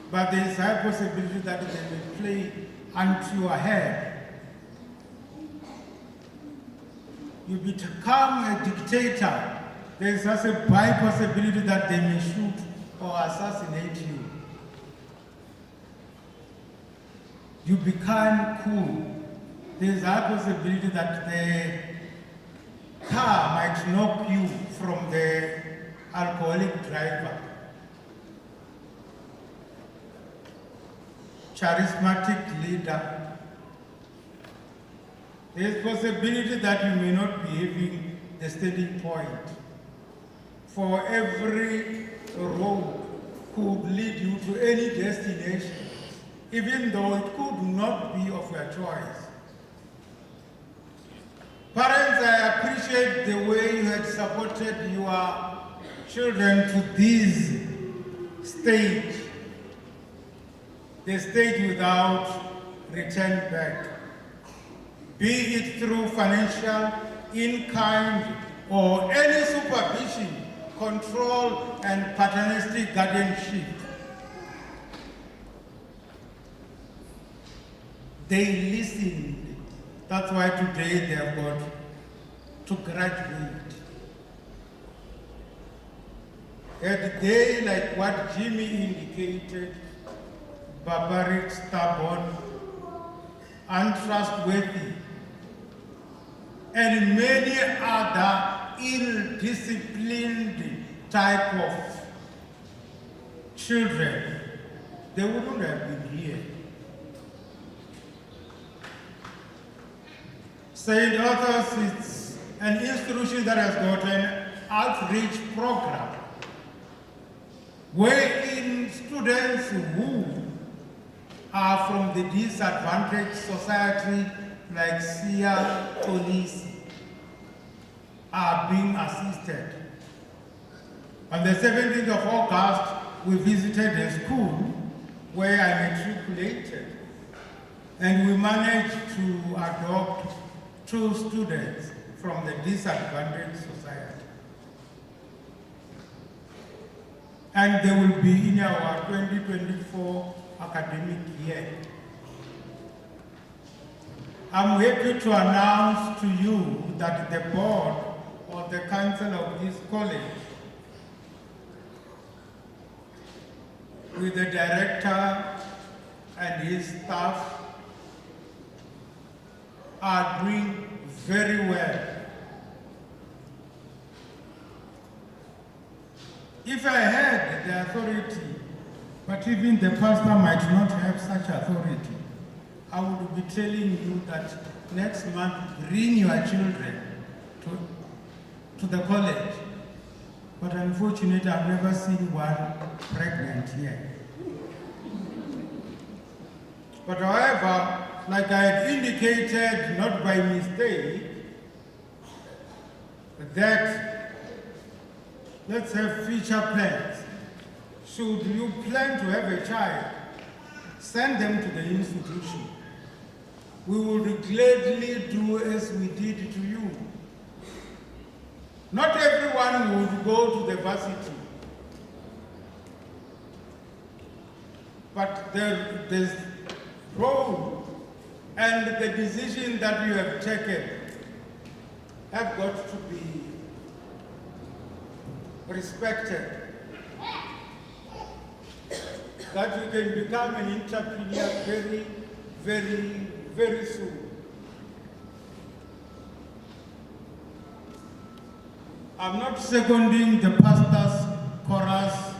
but there is a possibility that they will play unto your head. You become a dictator, there is also a high possibility that they may shoot or assassinate you. You become cool, there is a possibility that the car might knock you from the alcoholic driver, charismatic leader. There is possibility that you may not be having the steady point. For every road could lead you to any destination, even though it could not be of your choice. Parents, I appreciate the way you had supported your children to this stage, the stage without return back, be it through financial, in-kind, or any supervision, control, and paternalistic guardianship. They listened. That's why today they have got to graduate. Had they, like what Jimmy indicated, barbaric, stubborn, untrustworthy, and many other ill-disciplined type of children, they wouldn't have been here. St. Arthur's is an institution that has got an outreach program wherein students who are from the disadvantaged society like Sia, Police, are being assisted. On the 17th of August, we visited a school where I matriculated, and we managed to adopt 2 students from the disadvantaged society. And they will be in our 2024 academic year. I'm happy to announce to you that the board or the council of this college, with the director and his staff, are doing very well. If I had the authority, but even the pastor might not have such authority, I would be telling you that next month bring your children to the college. But unfortunately, I've never seen one pregnant yet. But however, like I had indicated, not by mistake, that let's have future plans. Should you plan to have a child, send them to the institution. We would gladly do as we did to you. Not everyone would go to the varsity. But there's role and the decision that you have taken have got to be respected. That you can become an entrepreneur very, very, very soon. I'm not seconding the pastor's chorus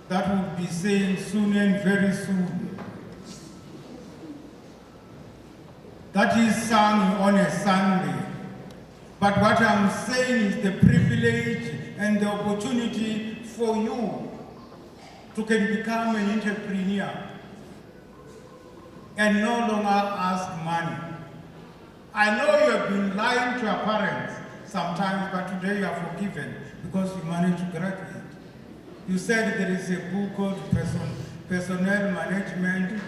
that would be saying soon and very soon. That is sung on a Sunday. But what I'm saying is the privilege and the opportunity for you to can become an entrepreneur and no longer ask money. I know you have been lying to your parents sometimes, but today you are forgiven because you managed to graduate. You said there is a book called Personnel Management,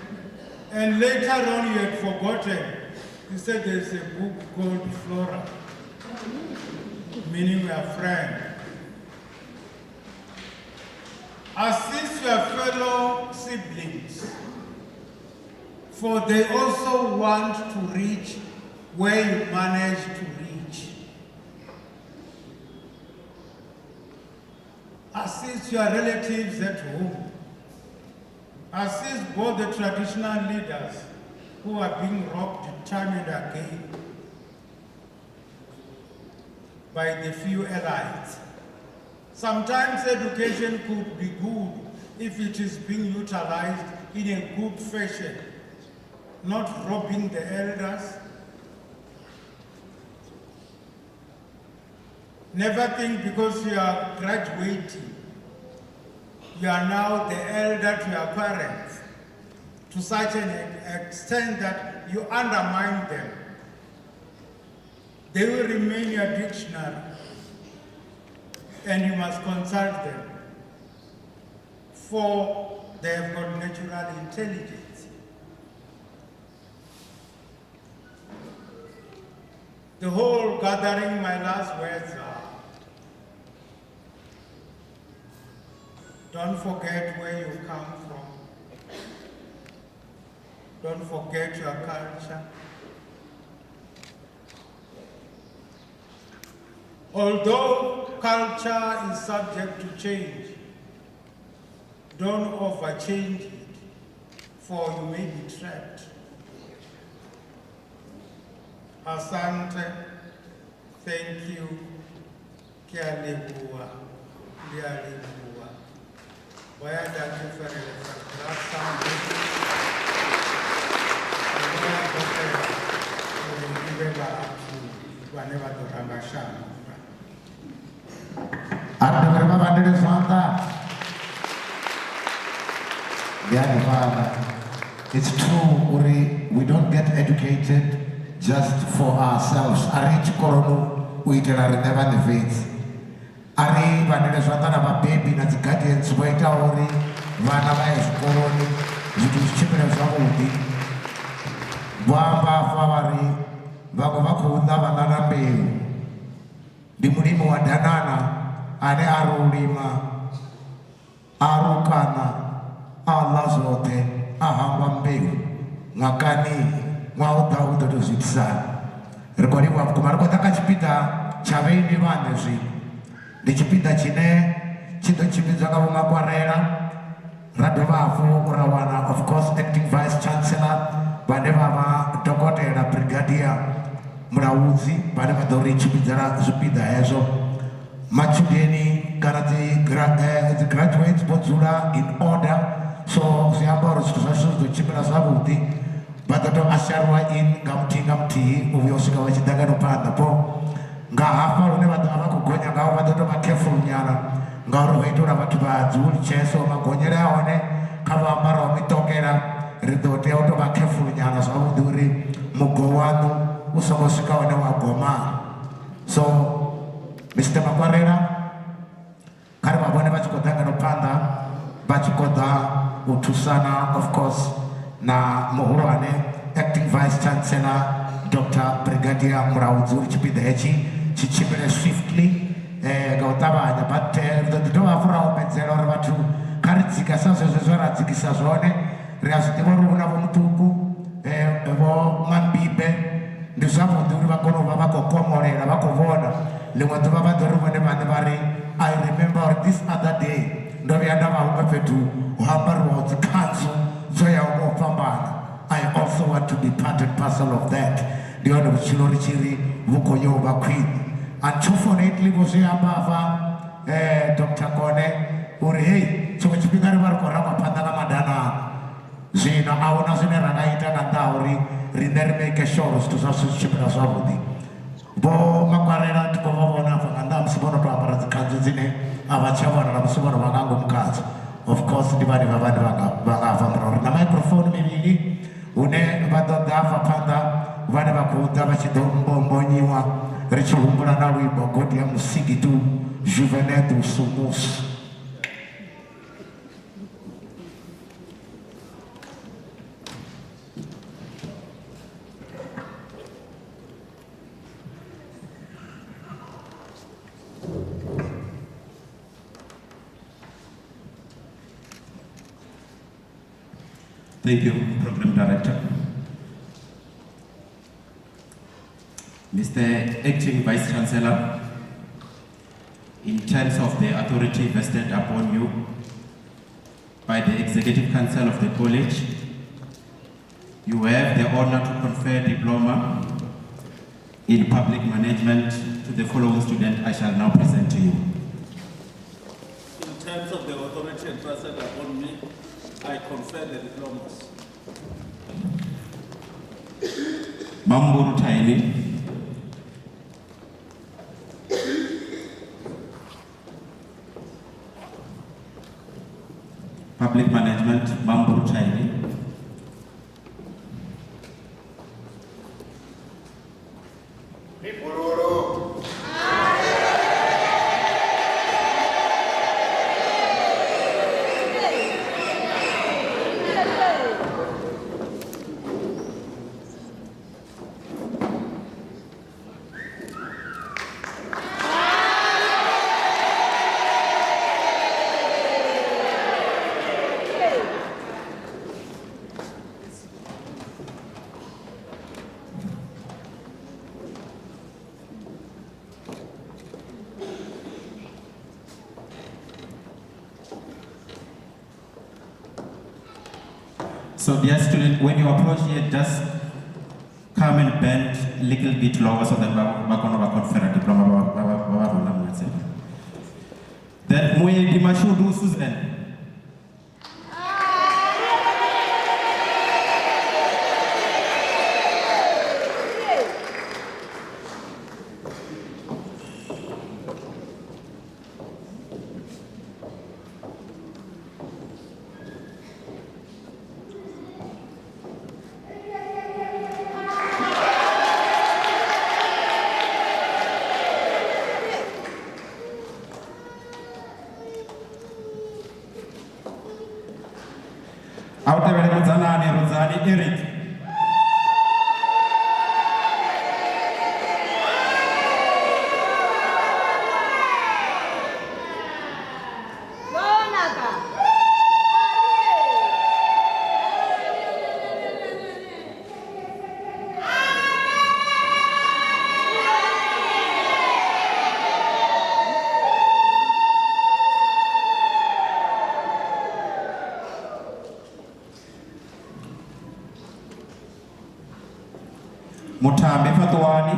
and later on you had forgotten. You said there is a book called Flora, meaning we are friends. Assist your fellow siblings, for they also want to reach where you managed to reach. Assist your relatives at home. Assist both the traditional leaders who are being robbed time and again by the few allies. Sometimes education could be good if it is being utilized in a good fashion, not robbing the elders. Never think because you are graduating, you are now the elder to your parents, to such an extent that you undermine them. They will remain your dictionary, and you must consult them, for they have got natural intelligence. The whole gathering, my last words are, don't forget where you come from. Don't forget your culture. Although culture is subject to change, don't overchange it, for you may be trapped. Asante, thank you, kia lebua, dia lebua. Waya daki ferele sakra sambu. Waya kote, ibeba aku, waneva doranga shamu.
It's true, Uri, we don't get educated just for ourselves. Ari chikoronu uitera never the faith. Ari vanile swatana va baby na guardians waita uri vana va eskoloni zvitu zvichipira zvavudi. Vamba favari vako vakuunda vana na mbeu. Ndi mulimi wa danana ane arulima arukana alazote ahamba mbeu mwakani mwaudaudo tozvitisana rikoriwa kumarikota kachipita chaveini vanhu zvi ndichipita chine chinochipinzwa kavomagwarera radovavo urawana of course acting vice chancellor vane vava dhokotera brigadier muraudzi vane vadorichipinzana zvipinda hezvo machudeni kana the graduates bodzura in order so zviamba uri zvithu zvacho zvizochipira zvavudi vatotoasharwa in ngamutii uvyosvika vachidanga nopandhapo ngahafa rune vanhu vavakugonya ngavo vatotova careful nyana ngauri vaitora vathu vadzuli cheso magonyere aone kavambarawo mitokera ridote utova careful nyana zvavudi uri mugowanu usongosvikawo newagoma so Mr. Makwarera kari vavone vachikodanga nopanda vachikodha utusana of course na muhulwane acting vice chancellor Dr. Brigadier Muraudzi uri chipinda hechi chichipire swiftly gautavanya but ndovafuraumedzera uri vathu karidzika sazvezvezvo radzikisa zvone riazviti voruna vomutuku vomambibe ndizvavudi uri vagonova vagokomorera vagovona limwe dzuva vadorivone vane vari I remember this other day ndovianda vahunga petu uhambariwawo dzikanzu dzoyaungofambana I also want to be part and parcel of that ndione kuchino richiri vukonyewo vakwini unfortunately vozviyambava Dr. Kone uri hei chimwe chipingari vari koramba pandaka madana zvino auna zvine rakaita kandauri rine rimeke shoro zvithu zvazvo zvichipira zvavudi bo Makwarera tikovavona vakanda musivonotoambara dzikanzu dzine avachavana namusivono vakangomukadzi of course ndi vane vavane vakafambira uri namicrophone miviri une vadodhafa panda vane vakuudza vachidombonyiwa richihumbura narwimbo godi ya musigitu juvenetu sumus.
Thank you, Program Director. Mr. Acting Vice Chancellor, in terms of the authority vested upon you by the Executive Council of the College, you have the honor to confer diploma in public management to the following student I shall now present to you.
terms of the authority entrusted upon me, I confer the diplomas.
Mamburu Taini. Public Management, Mamburu Taini. So dear student, when you approach here, just come and bend a little bit lower so that we're going to confer a diploma. Then we dimashudu Susan. Rozani Eric. Mutambe Fatwani.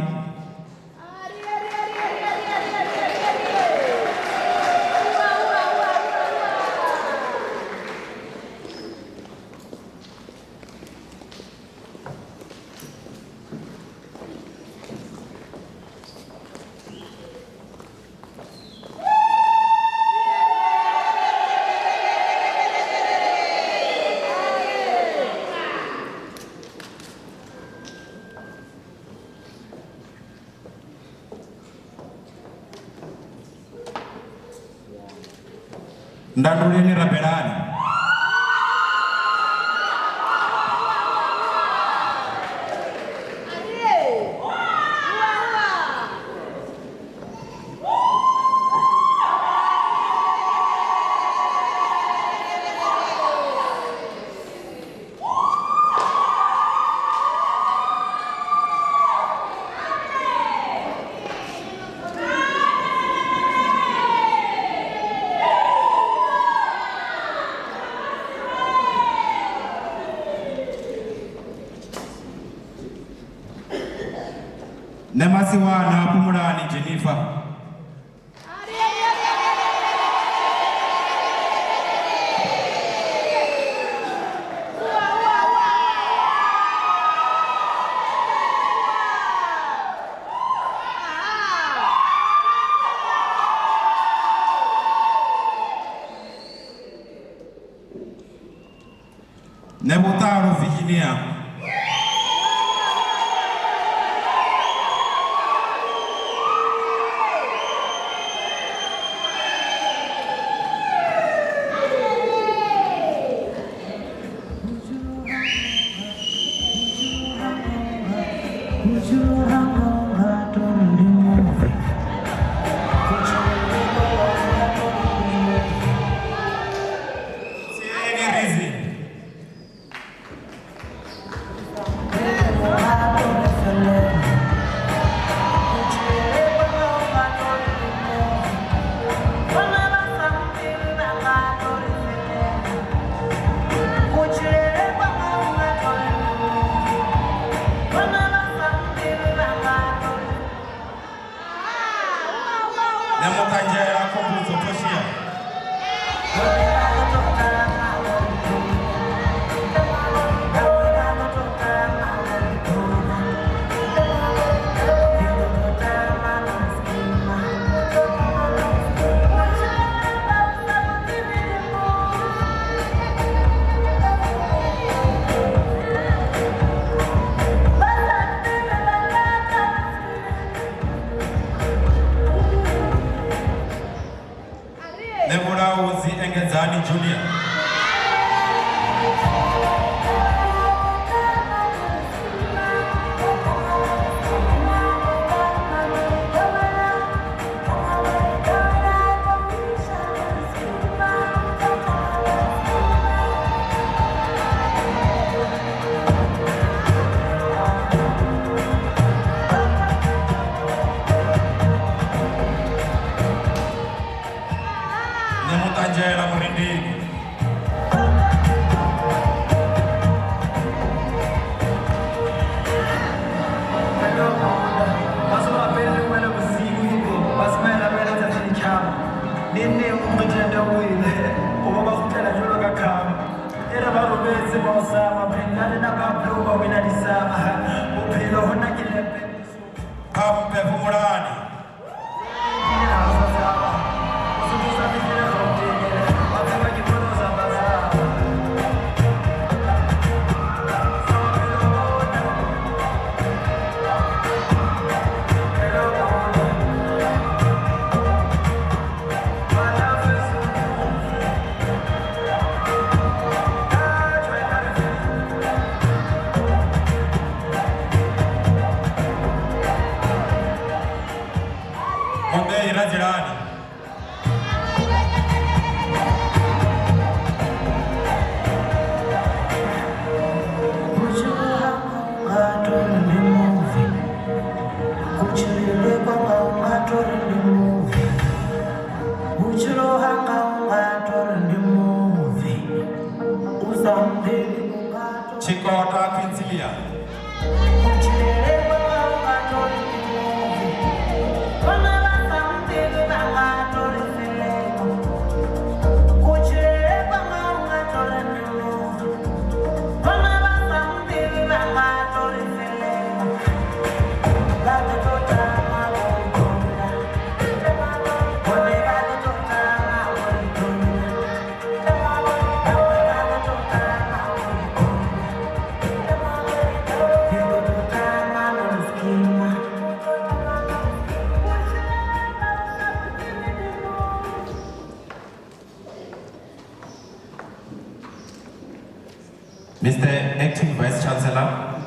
Ndanduleni Rabelani. Nemasiwana Pumurani Jennifer. Nebutaro Virginia. Mr. Acting Vice-Chancellor,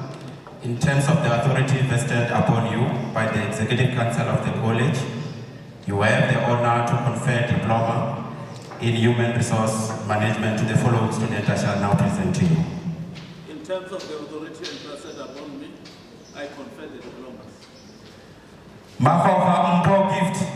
in terms of the authority vested upon you by the Executive Council of the College, you have the honor to confer diploma in Human Resource Management to the following student I shall now present to you.
In terms of the authority vested upon me, I confer the diplomas.
Mahoha Mpo gift.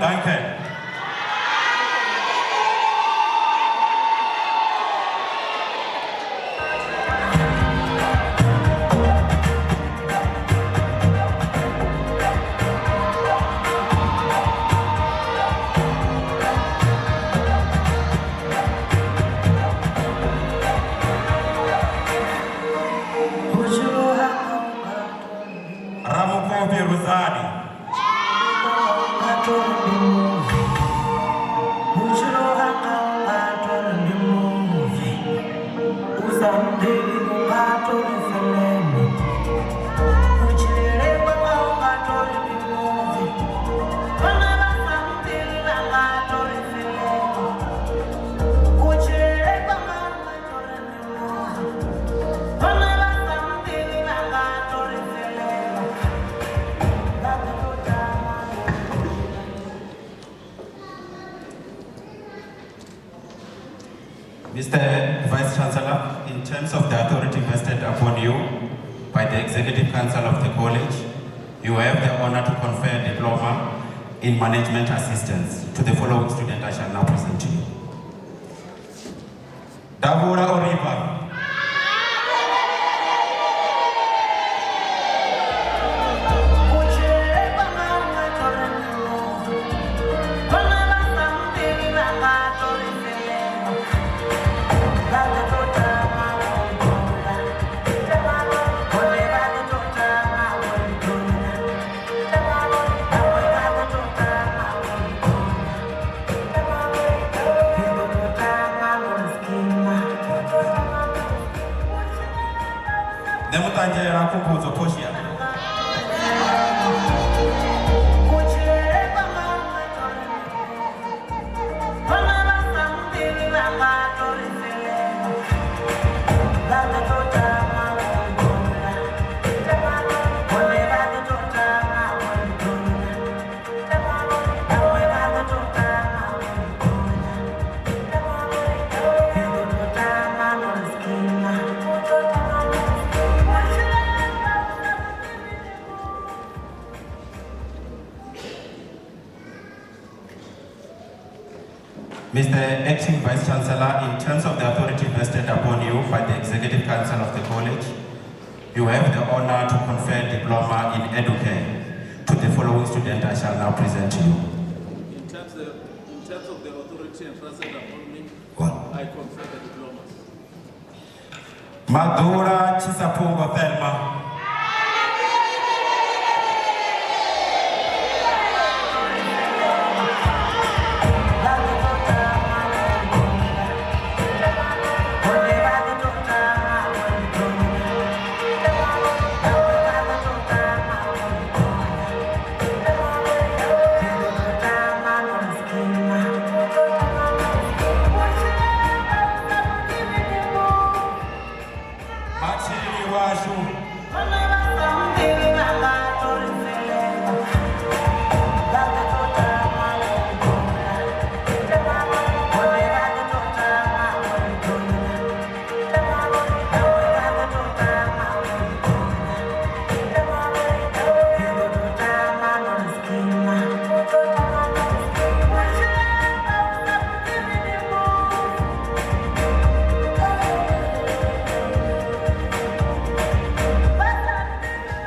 Danke. Ramukobi Rosani. Mr. Vice Chancellor, in terms of the authority vested upon you by the Executive Council of the College, you have the honor to confer a diploma in management assistance to the following student I shall now present to you. Davura Oriva. Nemutanjera kukuzo poshia. Mr. Acting Vice Chancellor, in terms of the authority vested upon you by the Executive Council of the College, you have the honor to confer a diploma in Educare to the following student I shall now present to you.
In terms of the authority entrusted upon me, I confer the diplomas.
Madura Chisapungo Thelma.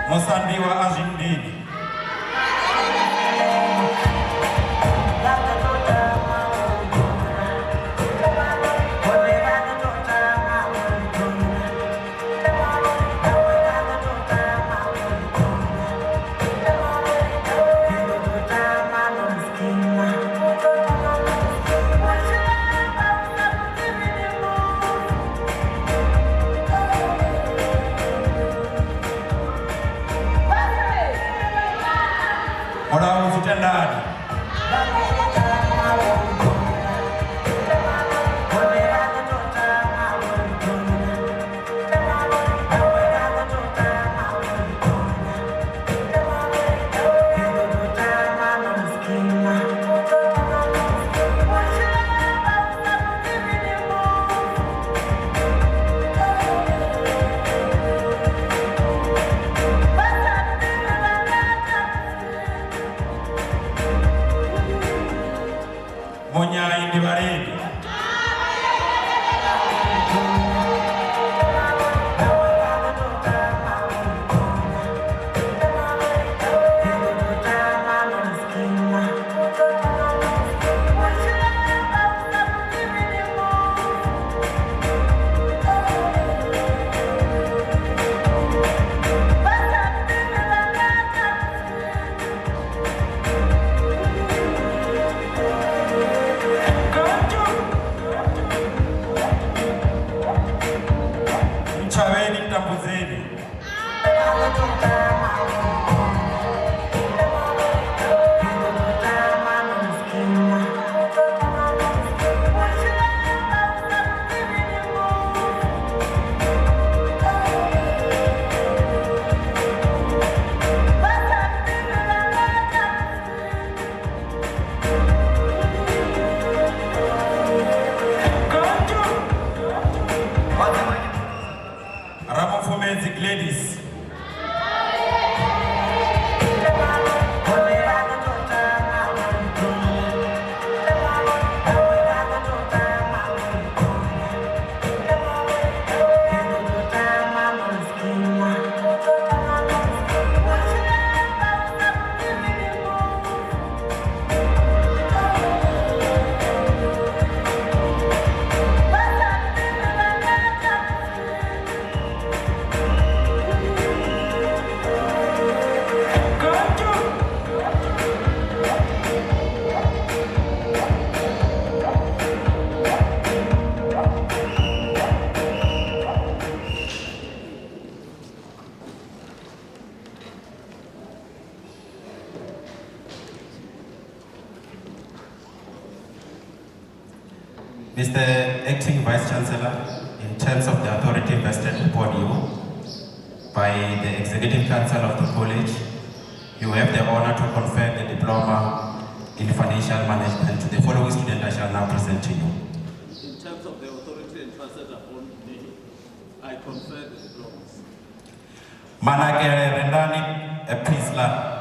Mosambiwa Azindini. Ora uzitendani. Mr. Acting Vice Chancellor, in terms of the authority vested upon you by the Executive Council of the College, you have the honor to confer the diploma in financial management to the following student I shall now present to you.
In terms of the authority entrusted upon me, I confer the diplomas.
Managere Rendani Eprisla.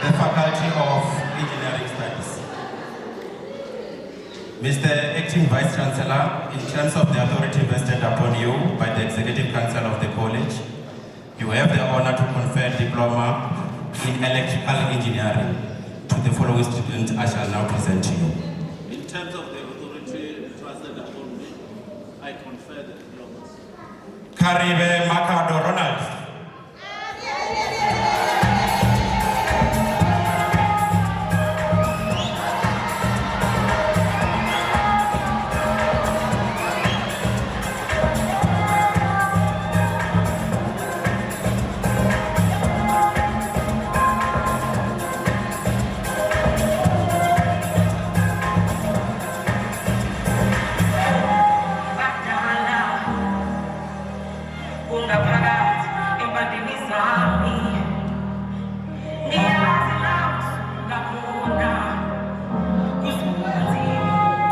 The Faculty of Engineering Studies. Mr. Acting Vice Chancellor, in terms of the authority vested upon you by the Executive Council of the College, you have the honor to confer diploma in electrical engineering to the following students I shall now present to you.
In terms of the authority entrusted upon me, I confer the diplomas.
Karibe Makado Ronald.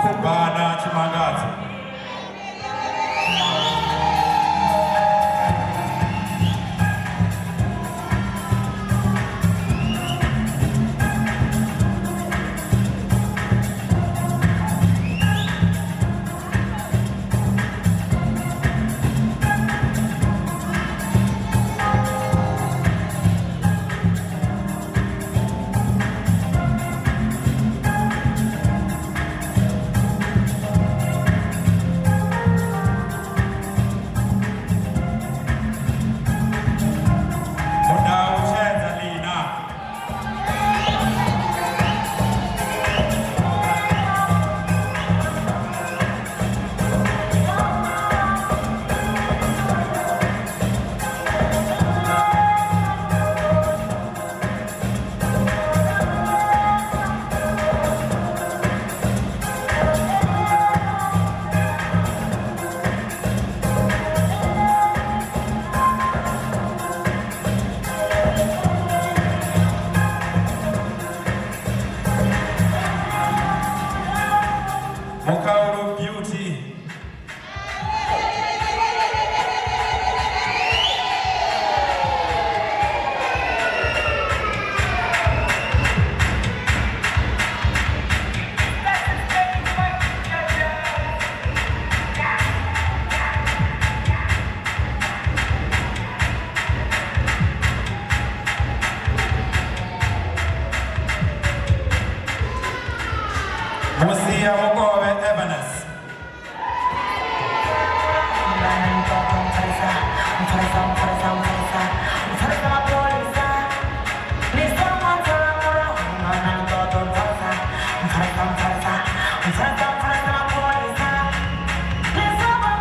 Kubana Chimagazi. Mokauru Beauty. Musia Mokowe Evanes.
Let's go.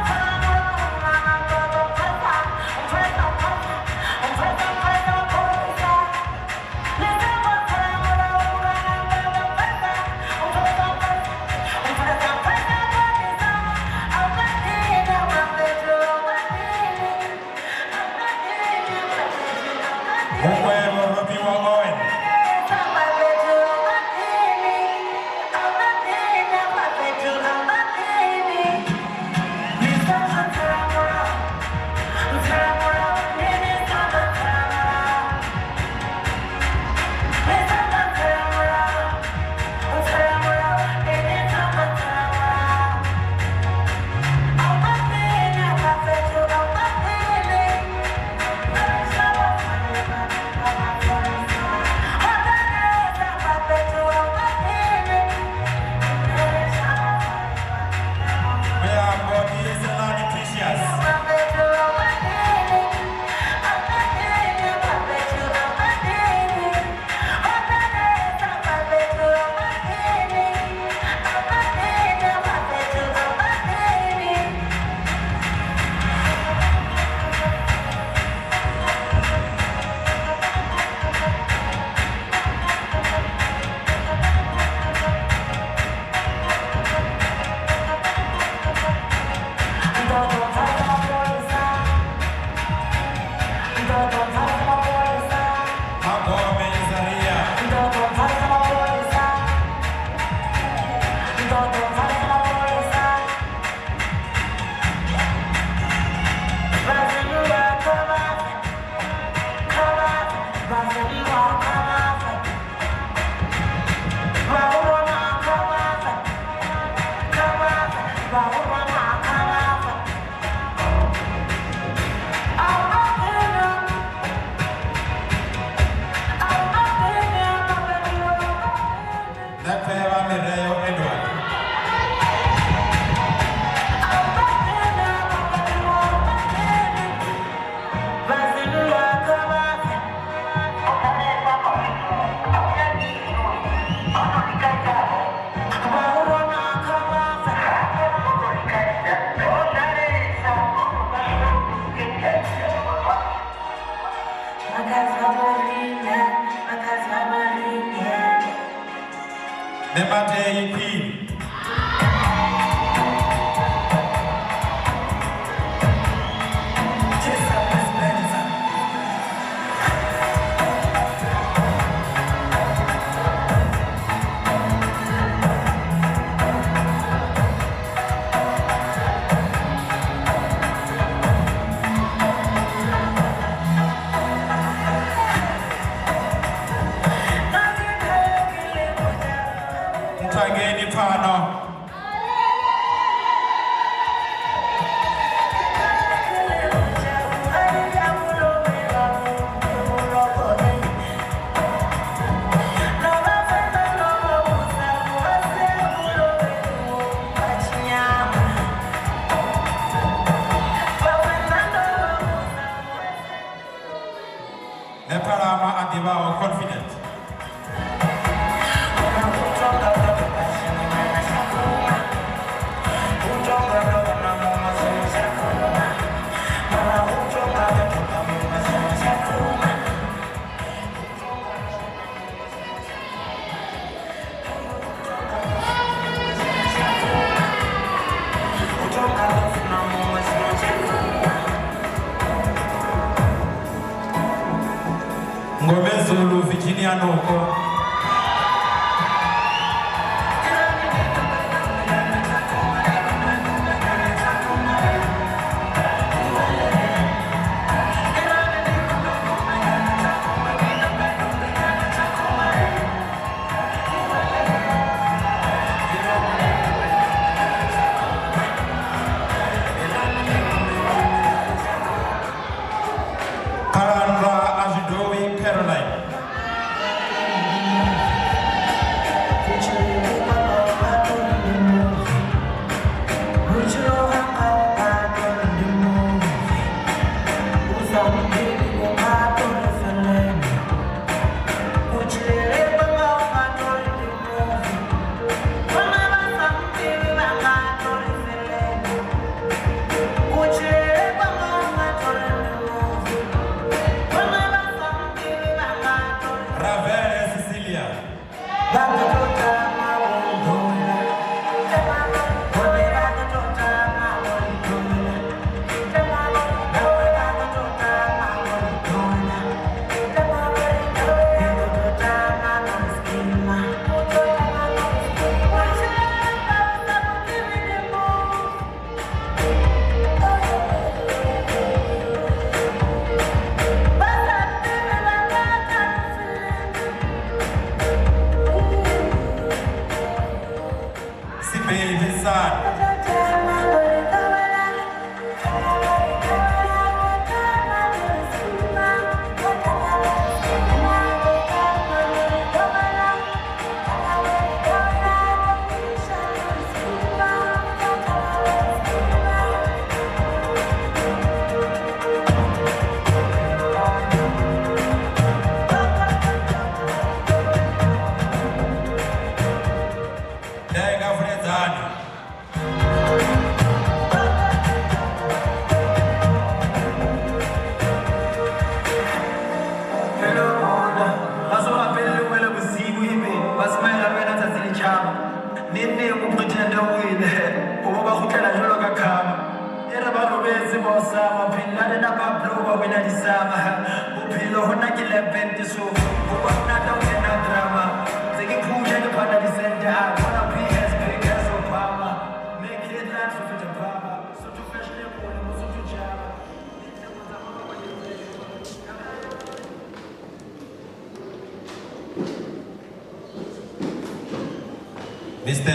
Mr.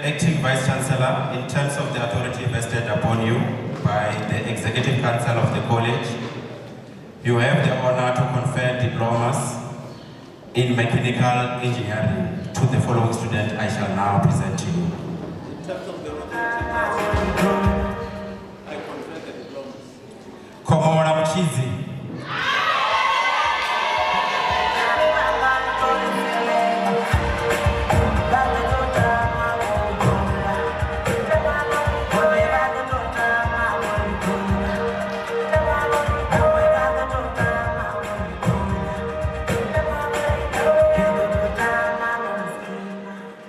Acting Vice Chancellor, in terms of the authority vested upon you by the Executive Council of the College, you have the honor to confer diplomas in mechanical engineering to to the following student I shall now present to you.
In terms of the authority, I confer the diplomas.
Komora Mchizi.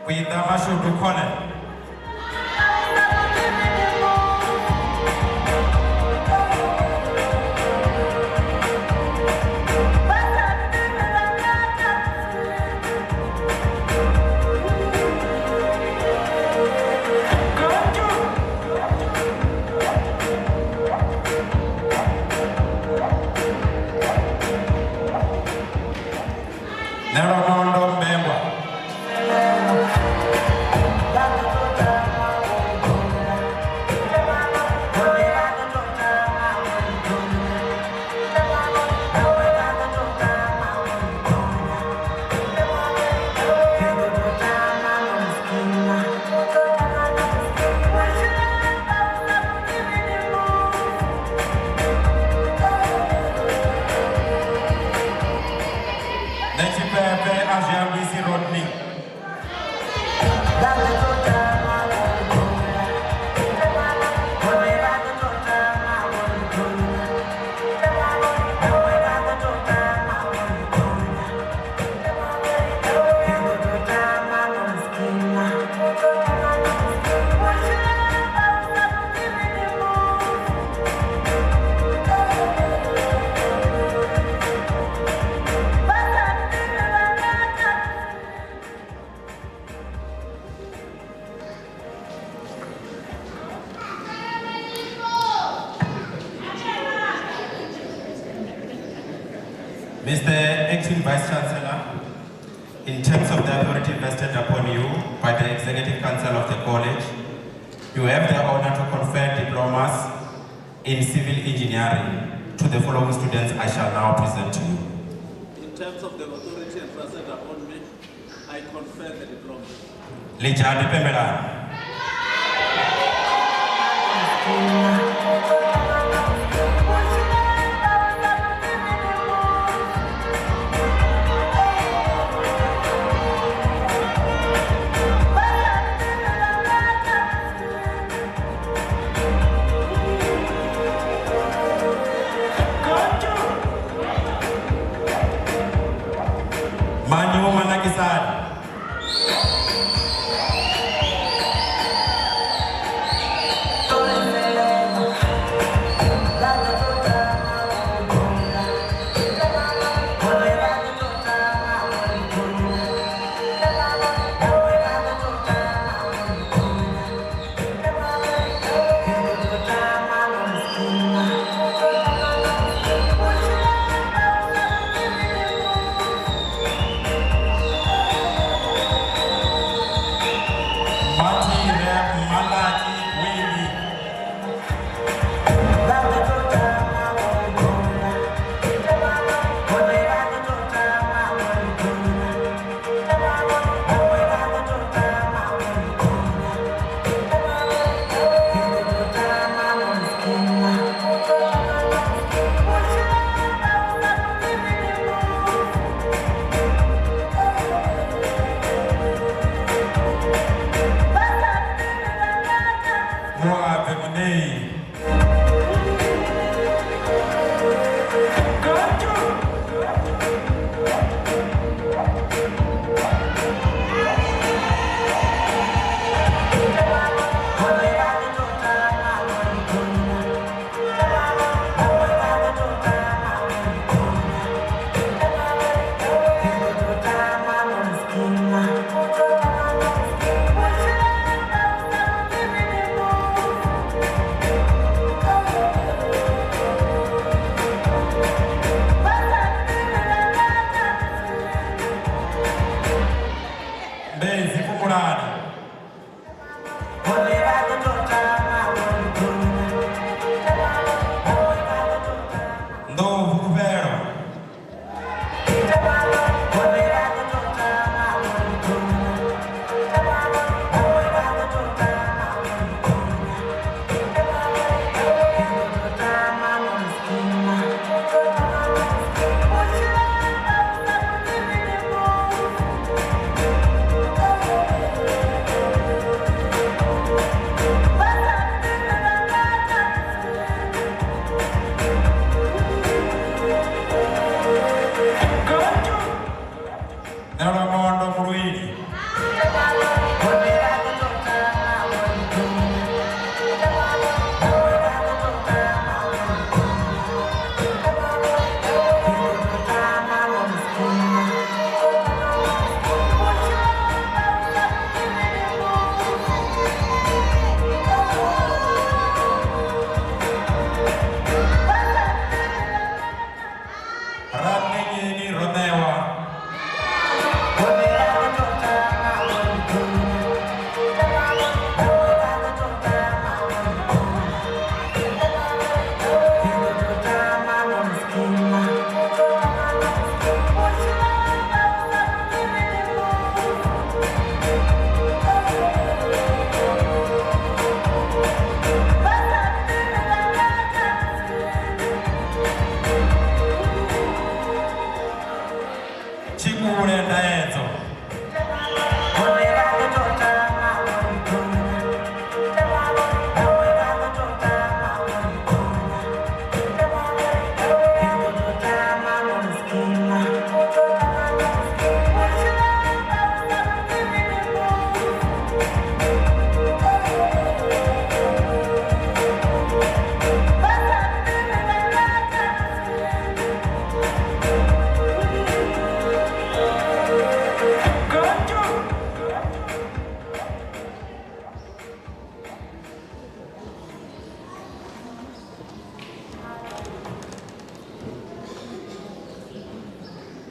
With the Mashudu Colin. Neromondo Mbemba. Nechipepe Ajambisi Rodney. Mr. Acting Vice Chancellor, in terms of the authority vested upon you by the Executive Council of the College, you have the honor to confer diplomas in civil engineering to the following students I shall now present to you.
In terms of the authority entrusted upon me, I confer the diplomas.
Lijadi Pembelani. Manyu Manakisari.
Conferral.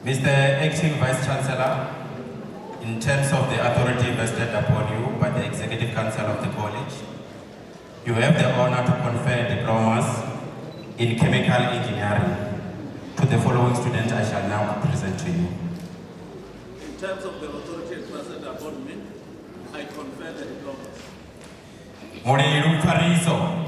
Mr. Acting Vice Chancellor, in terms of the authority vested upon you by the Executive Council of the College, you have the honor to confer diplomas in chemical engineering to the following students I shall now present to you.
In terms of the authority vested upon me, I confer the diplomas.
Moriru Fariso.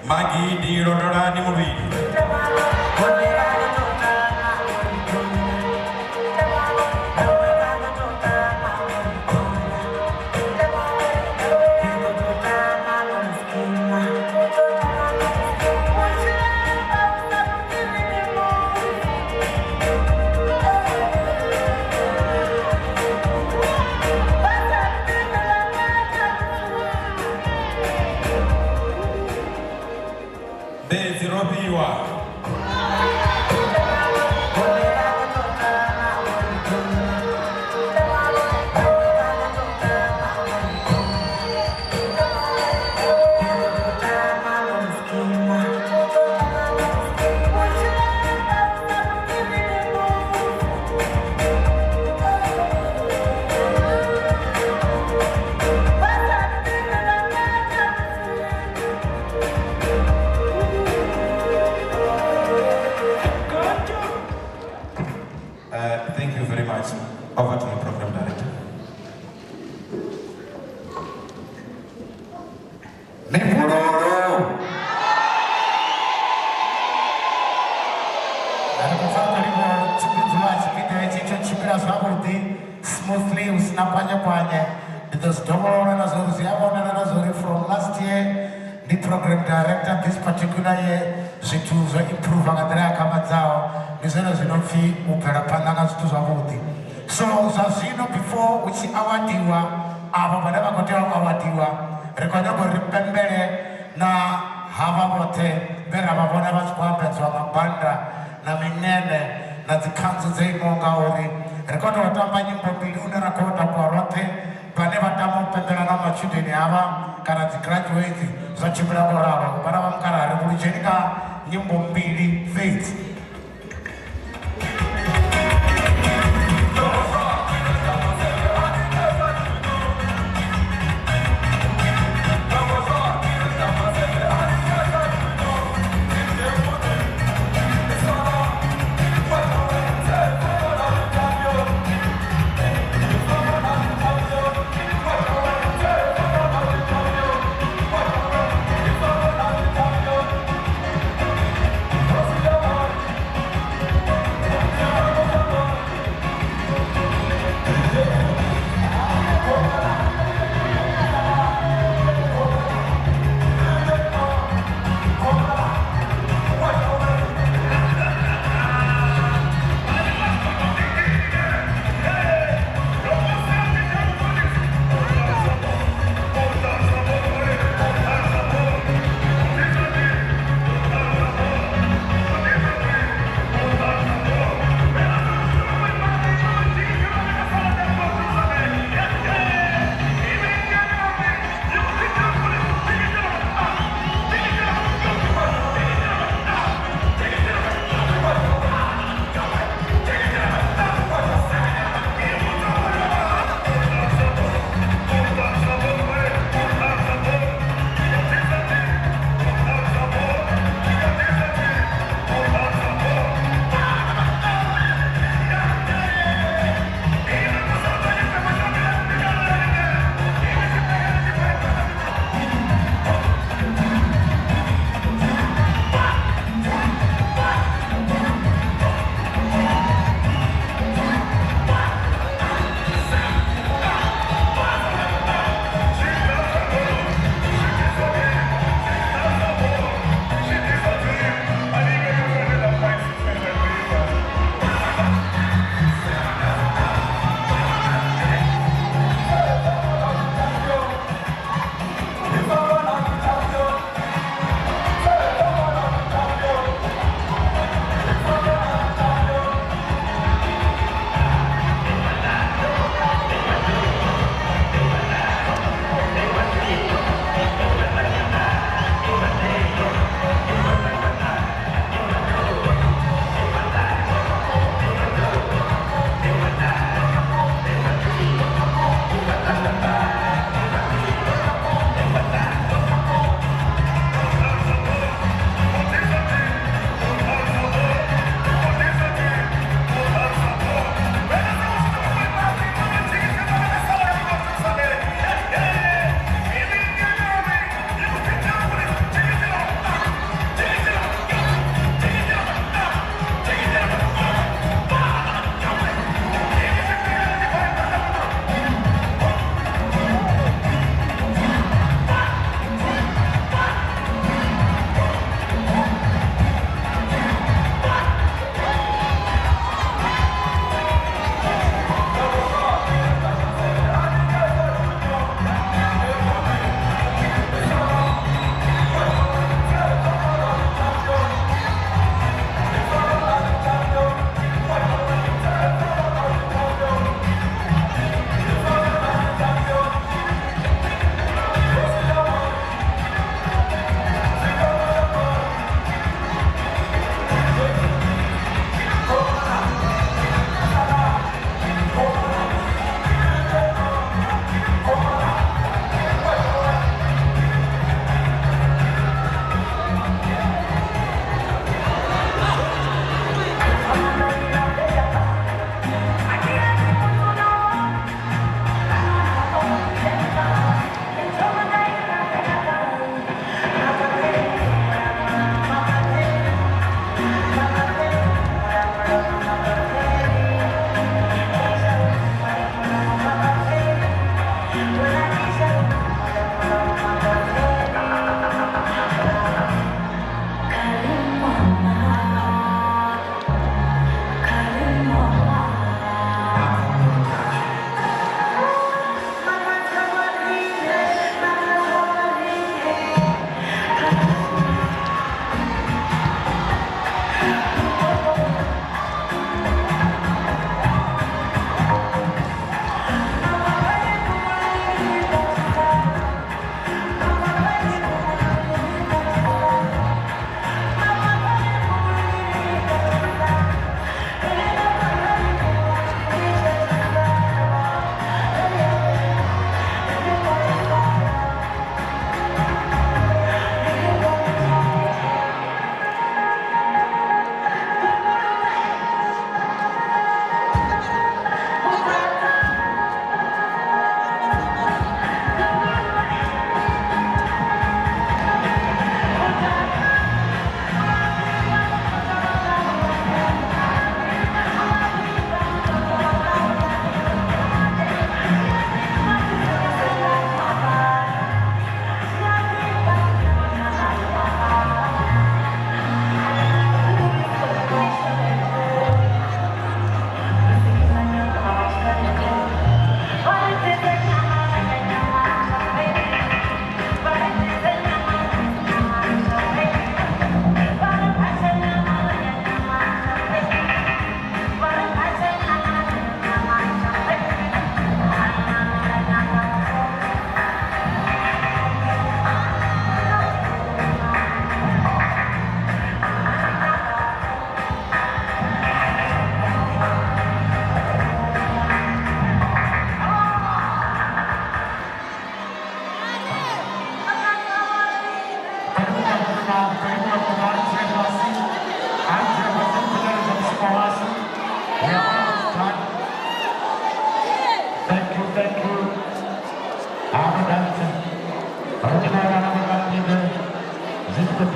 Magi di Rodorani Movie. Thank you very much. Over to the program director.
Smoothly, from last year, the program director this particular year, she to improve so before which awadiwa aba badaba kotera awadiwa rekwanya ko ripembele na hava bote bera babona baskwapetswa mabanda na minene na zikanzu zeimonga uri rekwanya watamba nyimbo mbili unarakota kwa rote bane batamu pembela na machudeni aba kana zigraduate za chibula koraba kubana bamkara revolutionika nyimbo mbili faith.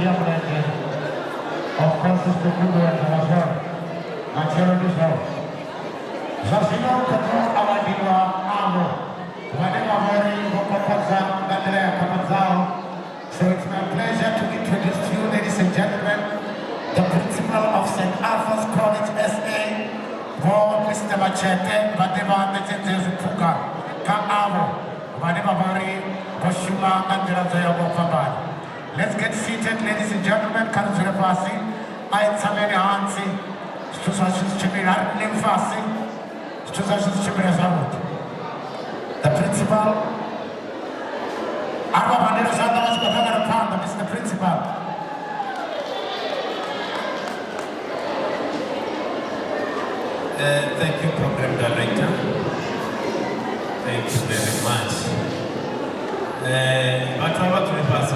Tia Mlenge, of Francis Kukundu and Amazon, and Cherokee South. Zasino Kato Awadima Amo, Wadima Mori, Wokopazao, Andrea Kapazao. So it's my pleasure to introduce to you, ladies and gentlemen, the principal of St. Alpha's College SA, Mr. Machete, Badeva Mechete Puka, Ka'amo, Badeva Bari, Boshuma, Andrea Zayago Fabad. Let's get seated, ladies and gentlemen. Kanzurefasi, Aitsamene Hansi, Stusashis Chimira Limfasi, Stusashis Chimira Zamut. The principal, Mr. Principal.
Thank you, Program Director. Thank you very much. Whatever to the pass.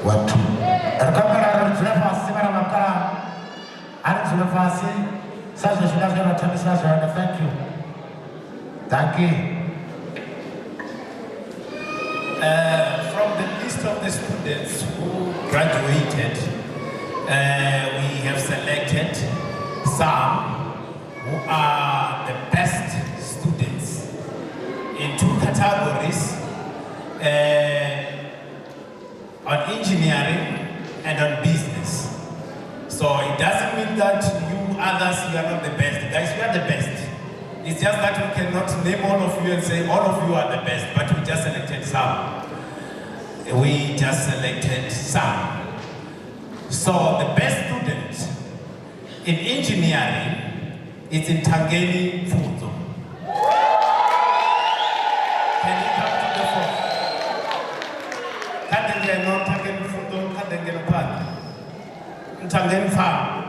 What? Thank you. Thank you.
From the list of the students who graduated, we have selected some who are the best students in two categories, on engineering and on business. So it doesn't mean that you others, you are not the best. Guys, you are the best. It's just that we cannot name all of you and say all of you are the best, but we just selected some. We just selected some. So the best student in engineering is in Tangeni Fuzo. Can you come to the phone? Tangeni no Tangeni Fuzo, Tangeni Pan. Tangeni Farm.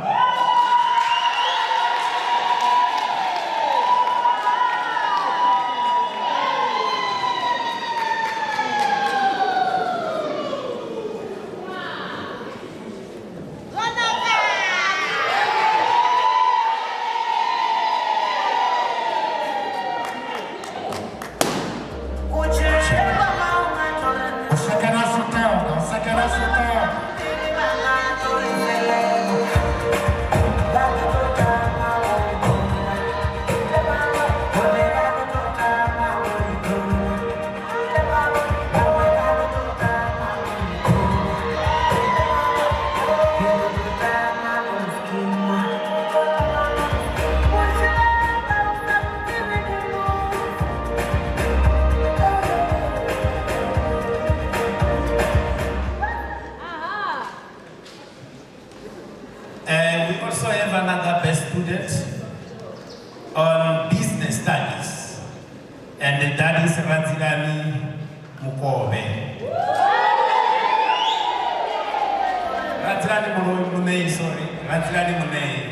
We also have another best student on business studies, and that is Ranzilani Mukobe. Ranzilani Munei, sorry, Ranzilani Munei.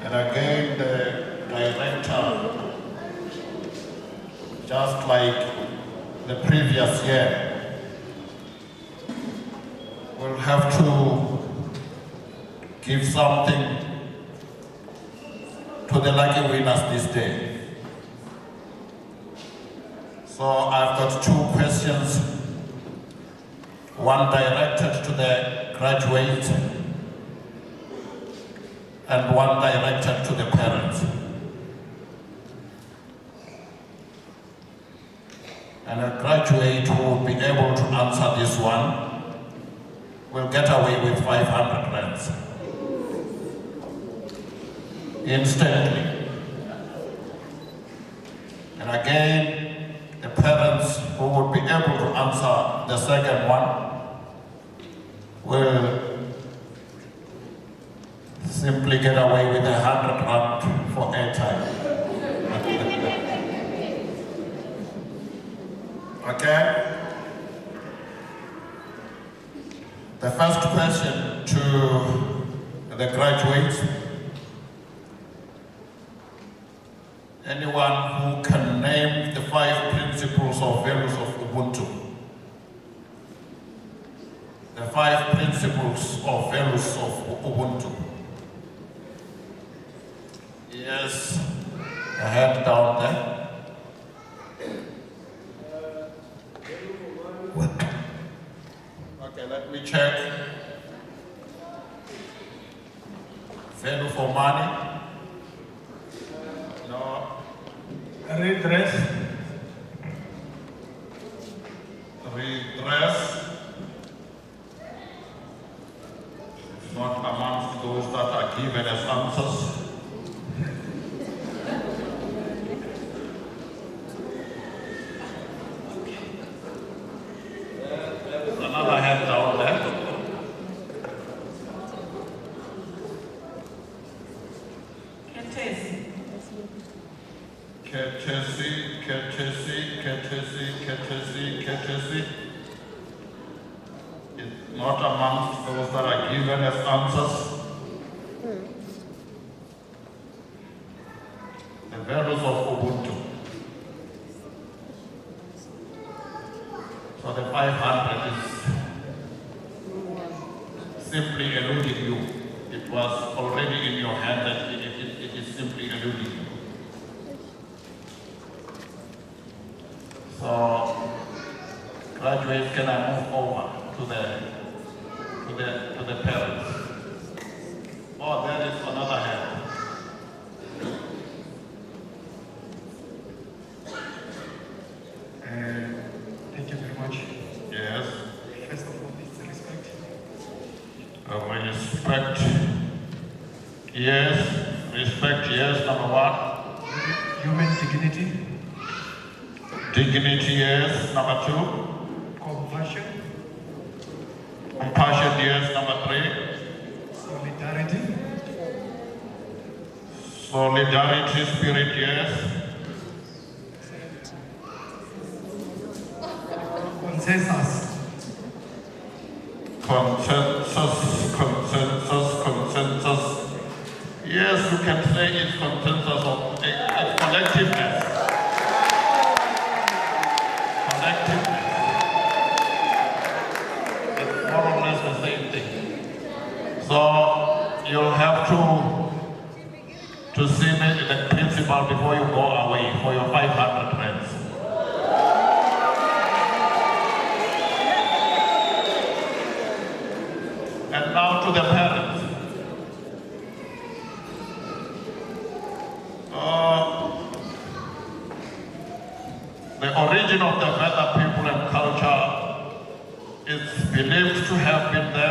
And again, the director, just like the previous year, will have to give something to the lucky winners this day. So I've got two questions, one directed to the graduates and one directed to the parents. And a graduate who will be able to answer this one will get away with 500 rands. Instantly. And again, the parents who would be able to answer the second one will simply get away with 100 rand for airtime. Okay? The first question to the graduates. Anyone who can name the 5 principles or values of Ubuntu? The 5 principles or values of Ubuntu. Yes, a hand down there. What? Okay, let me check. Value for money. No. Redress. Redress. It's not amongst those that are given as answers. There's another hand down there. Courtesy. It's not amongst those that are given as answers. The values of Ubuntu. So the 500 is simply eluding you. It was already in your hand that it is simply eluding you. So, graduates, can I move over to the parents? Oh, there is another hand.
Thank you very much.
Yes.
First of all, it's respect.
Respect. Yes. Respect. Yes. Number 1.
Human dignity.
Dignity. Yes. Number 2.
Compassion.
Compassion. Yes. Number 3.
Solidarity.
Solidarity. Spirit. Yes.
Consensus.
Consensus. Yes, you can say it's consensus of it's collectiveness. Collectiveness. It's more or less the same thing. So you'll have to see me the principal before you go away for your 500 rands. And now to the parents. The origin of the Veda people and culture is believed to have been the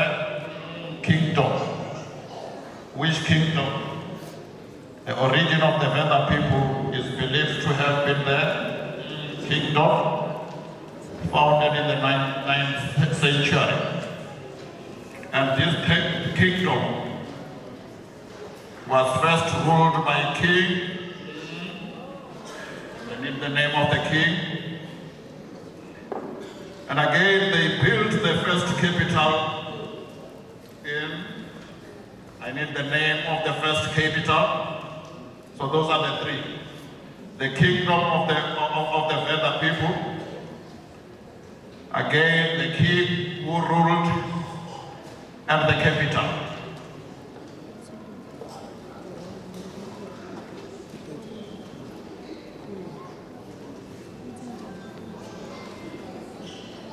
kingdom. Which kingdom? The origin of the Veda people is believed to have been the kingdom founded in the 9th century. And this kingdom was first ruled by a king, and in the name of the king. And again, they built the first capital in, I need the name of the first capital. So those are the 3. The kingdom of the Veda people. Again, the king who ruled, and the capital.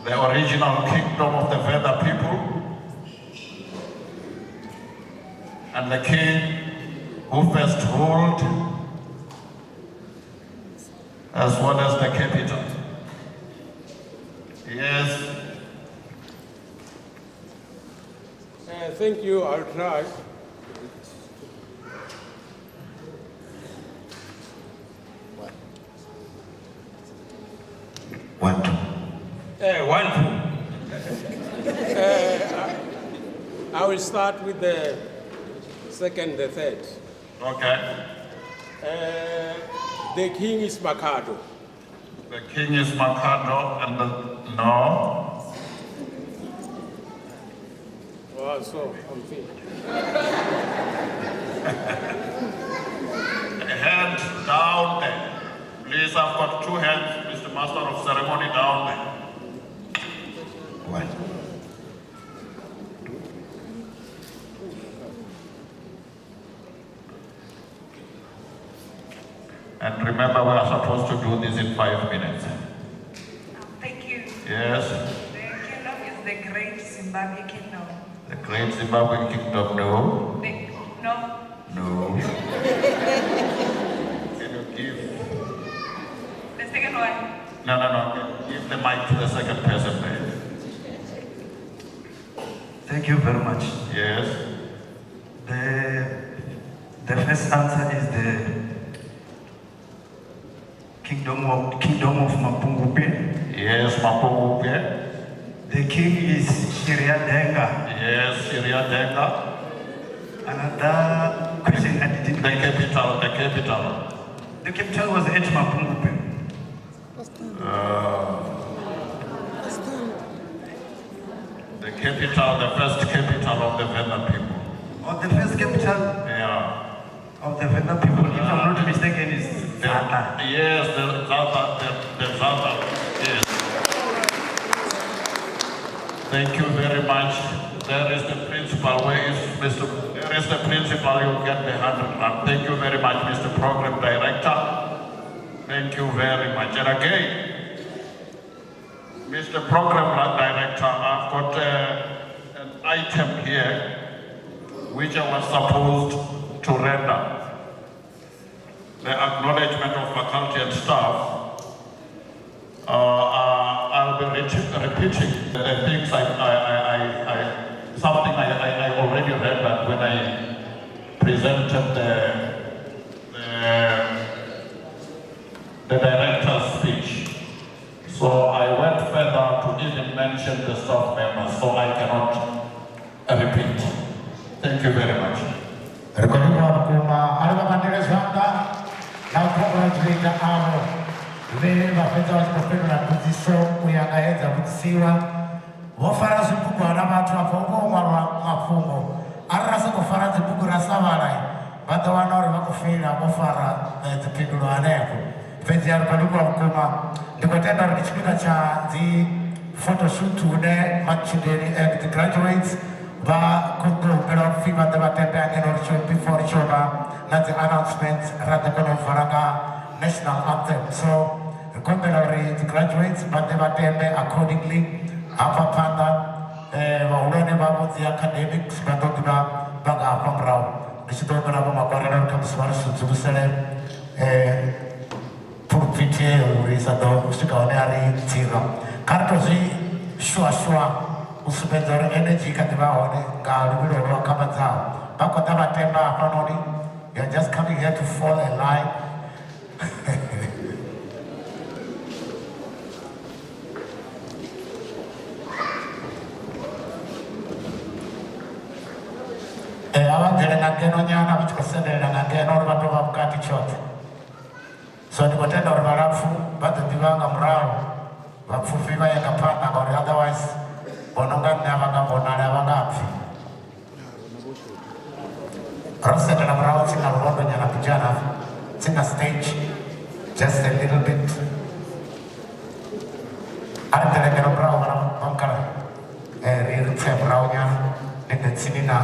The original kingdom of the Veda people, and the king who first ruled, as well as the capital. Yes.
Thank you, I'll try.
One, two.
I will start with the second, the third.
Okay.
The king is Makado.
The king is Makado and the, no.
Oh, so, confused.
A hand down there. Please, I've got two hands, Mr. Master of Ceremony, down there.
One.
And remember, we are supposed to do this in 5 minutes.
Thank you.
Yes.
The kingdom is the great Zimbabwe kingdom.
The great Zimbabwe kingdom, no.
No.
No. Can you give?
The second one.
No. Give the mic to the second person, please.
Thank you very much.
Yes.
The first answer is the kingdom of Mapungupe.
Yes, Mapungupe.
The king is Shiriadenga.
Yes, Shiriadenga.
Another question I didn't.
The capital.
The capital was at Mapungupe.
The capital, the first capital of the Venda people.
Oh, the first capital
Yeah.
of the Venda people, if I'm not mistaken, is Zata.
Yes, the Zata. Yes. Thank you very much. There is the principal. Where is Mr. There is the principal. You'll get the 100 rand. Thank you very much, Mr. Program Director. Thank you very much. And again, Mr. Program Director, I've got an item here which I was supposed to render. The acknowledgement of faculty and staff. I'll be repeating the things something I already read that when I presented the director's speech. So I went further to even mention the staff members, so I cannot repeat. Thank you very much.
Vile vafedza vachikofendura dzidziso uyakaedza kutsiwa vofara zvibhuku vana vatu vapongomwarwa mapfungo arira sekufara dzibhuku rasavarai vatowana uri vakufira vofara dzipindulo anaeko pedzi ari padikwa vukuma ndikotenda uri ndichipika chadzi photoshoot une machildren and the graduates vakundohupera kufima ndevatembe angeno before richova nadzi announcements radzekonovharanga national anthem. So the graduates but they were accordingly apapanda vaulone vavo the academics vatoguna vaga Conferral ndichitogona vamakwarira kamuswara sudzurusere pulpiti urisa do usikaone ari tsira kartozvi shwa usipenza uri energy kati vaone ngaluvilo rwakabadzao vakota vatemba apanoni. You're just coming here to fall in line. Avangere ngangeno nyana vichikosenderera ngangeno uri vatova mukati chote. So ndikotenda uri varapfu vadzodivanga muraro vapfupi vayakapanda uri otherwise bonongani avangambonari avangapfi. Rosendera muraro tsinga rurondo nyana pijana tsinga stage just a little bit. Ariterengero muraro varamukara riri tse muraro nyana ndinetsinina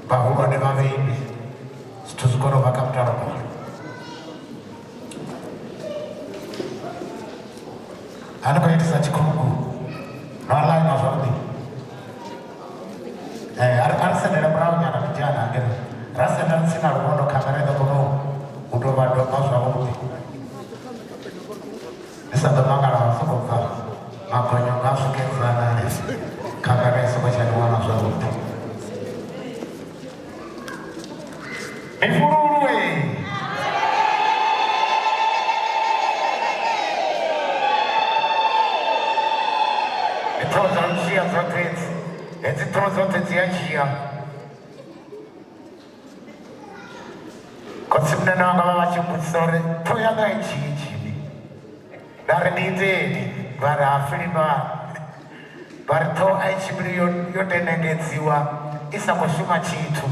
bahulwane vaveini situzikoro vakamutara pari anokoitisa chikuruku ralaina zvakudi arisendera muraunyana vijana angero rasa dan sina rondo kamera do kono udo bado pausa uti esa do mangala so ko makonyo ngaso ke sana kamera so ko chani wana so uti Ifururue Etoza zote ezitoro zote ziyachiya kosimna nanga babachimbutsore toyaga ichichimi daridizeni varafilima varito aichimiri yotenengedziwa isakoshuma chitu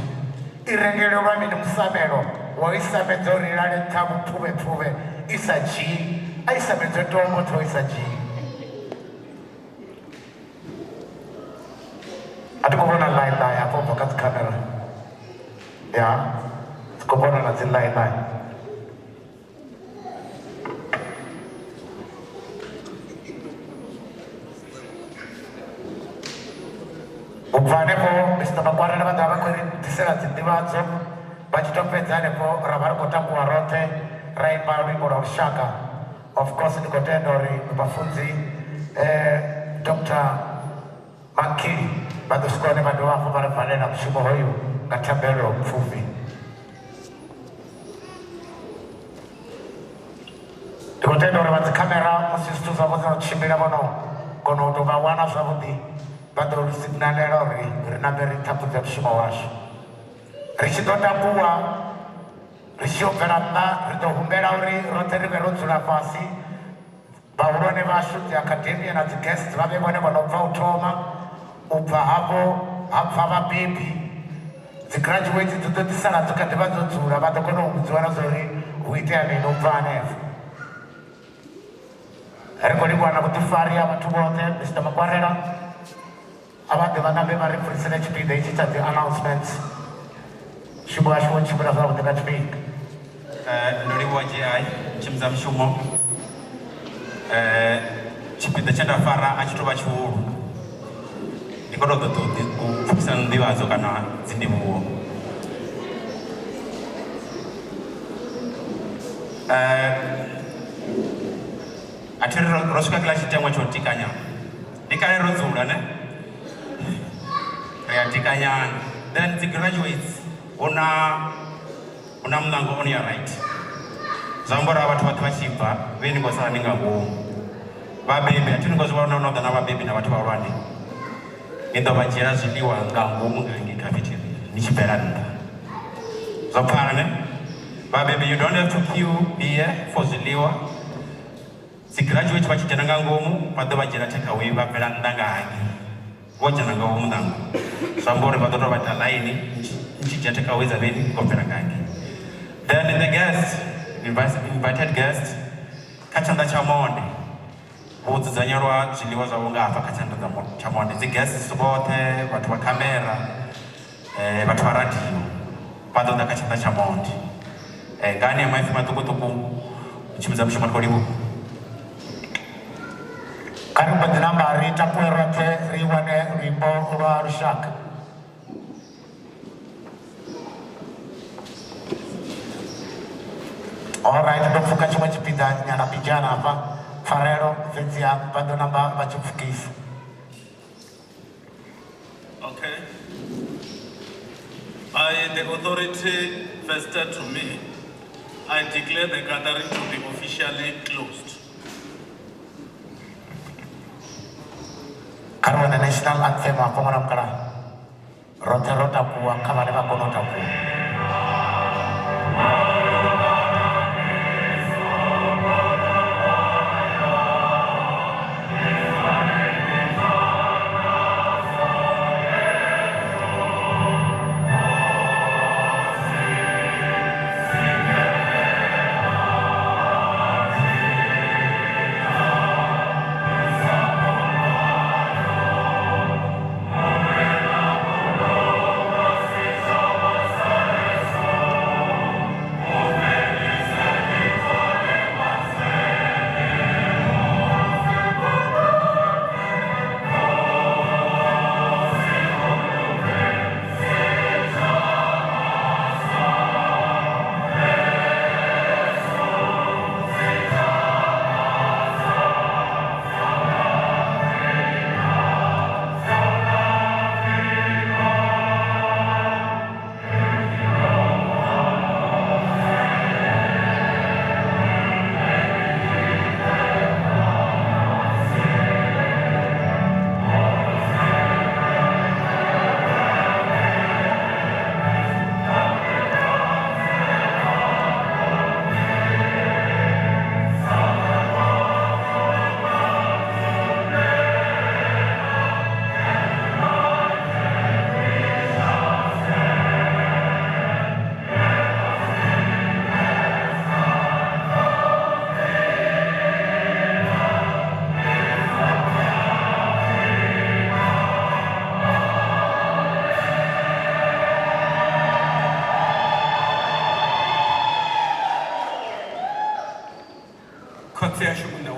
irengero lwamini musamero woisamedzo rilale tamu pfuve isachi aisamedzo tomoto isachi atikubona line hapo pakati kamera ya tukubona na zile line ubvanepo Mr. Makwarela vadava kweri tisera dzidivadzo vachitopedzanepo ravari kutakuwa rote raimba rwimbo rwa of course ndikotendori vafunzi Dr. Makiri vadosukone vanhu vavo varibvalela mushumo hoyu ngatambelo mupfumi ndikotendori vadzikamera musisitu zvavo dzinochimbira vono kono kutovawana zvavudi vadorisignalera uri rinambe ritapudza mushumo wazvo richidotakuwa richiyobvera mba ridohumbera uri rote rive rodzura pasi vaurone vashu dziakadhemia nadziguest vave vone vanobva utoma ubva hapo habva vabebi dzigraduate dzototisara dzokati vadzodzura vadokona kudziwana zori uite amene ubva anevo rigorigwana kuti fari avantu vote Mr. Makwarela avade vanambe varipfurisire chipinda ichi chadzi announcements shumo ashuwo chimbira zvavo ndingachipinga
ndoriwa GI chimza mushumo chipinda chandafara achitova chiuru ndikododo kupfukisa ndivadzo kana dzindivuwo atiri rosvika kila chitemwa chotikanya ndikare rodzura ne reatikanyana then the graduates una mnango on your right zambora vatu vachibva veningosara ningango vabebi atiningozivana unodana vabebi na vatu varwani indovajera zviliwa ngango mungangi cafeteria nichipera nda zvapfana ne vabebi you don't have to queue here for zviliwa zigraduate vachijana ngangomu vadovajera takeaway vapera ndangangi vojana ngawo munango zvambori vadotobata laini nchija takeaway zaveni kopera ngangi then the guest invited guest kachanda chamonde vodzidzanyarwa zviliwa zvavo ngapa kachanda chamonde the guests vote vatu vakamera vatu varadio vadoda kachanda chamonde ngani amaifi matukutuku uchimidza mushumo tikoliwo
karibu ndinambari tapuerote riwane rwimbo rwa rushaka alright ndopfuka chimwe chipinda nyana pijana apa farero fedzia vadonamba vachipfukisa
okay the authority vested to me I declare the gathering to be officially closed.
Karena the national anthem apa ngono kara rota kuwa kama leva kono taku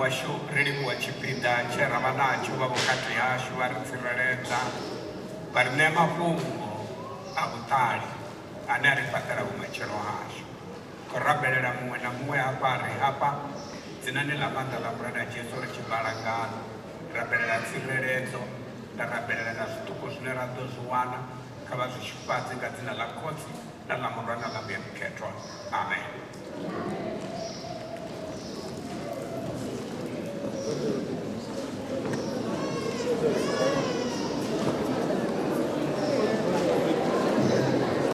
washu ri livhuwa tshipiḓa tshe ra vha natsho vha vhukati hashu vha ri tsireledza vha ri ṋea mafhungo a vhuṱali ane a ri fhaṱela vhumatshelo hashu khou rabelela muṅwe na muṅwe hafha ri hafha dzinani ḽa maanḓa ḽa mulanda Jesu ri tshi bala ngalo rabelela tsireledzo nda rabelela na zwiṱuku zwine ra ḓo zwi wana kha vha zwi tshifhadzi nga dzina ḽa khotsi na ḽa murwa na ḽa mbuya mukhethwa amen.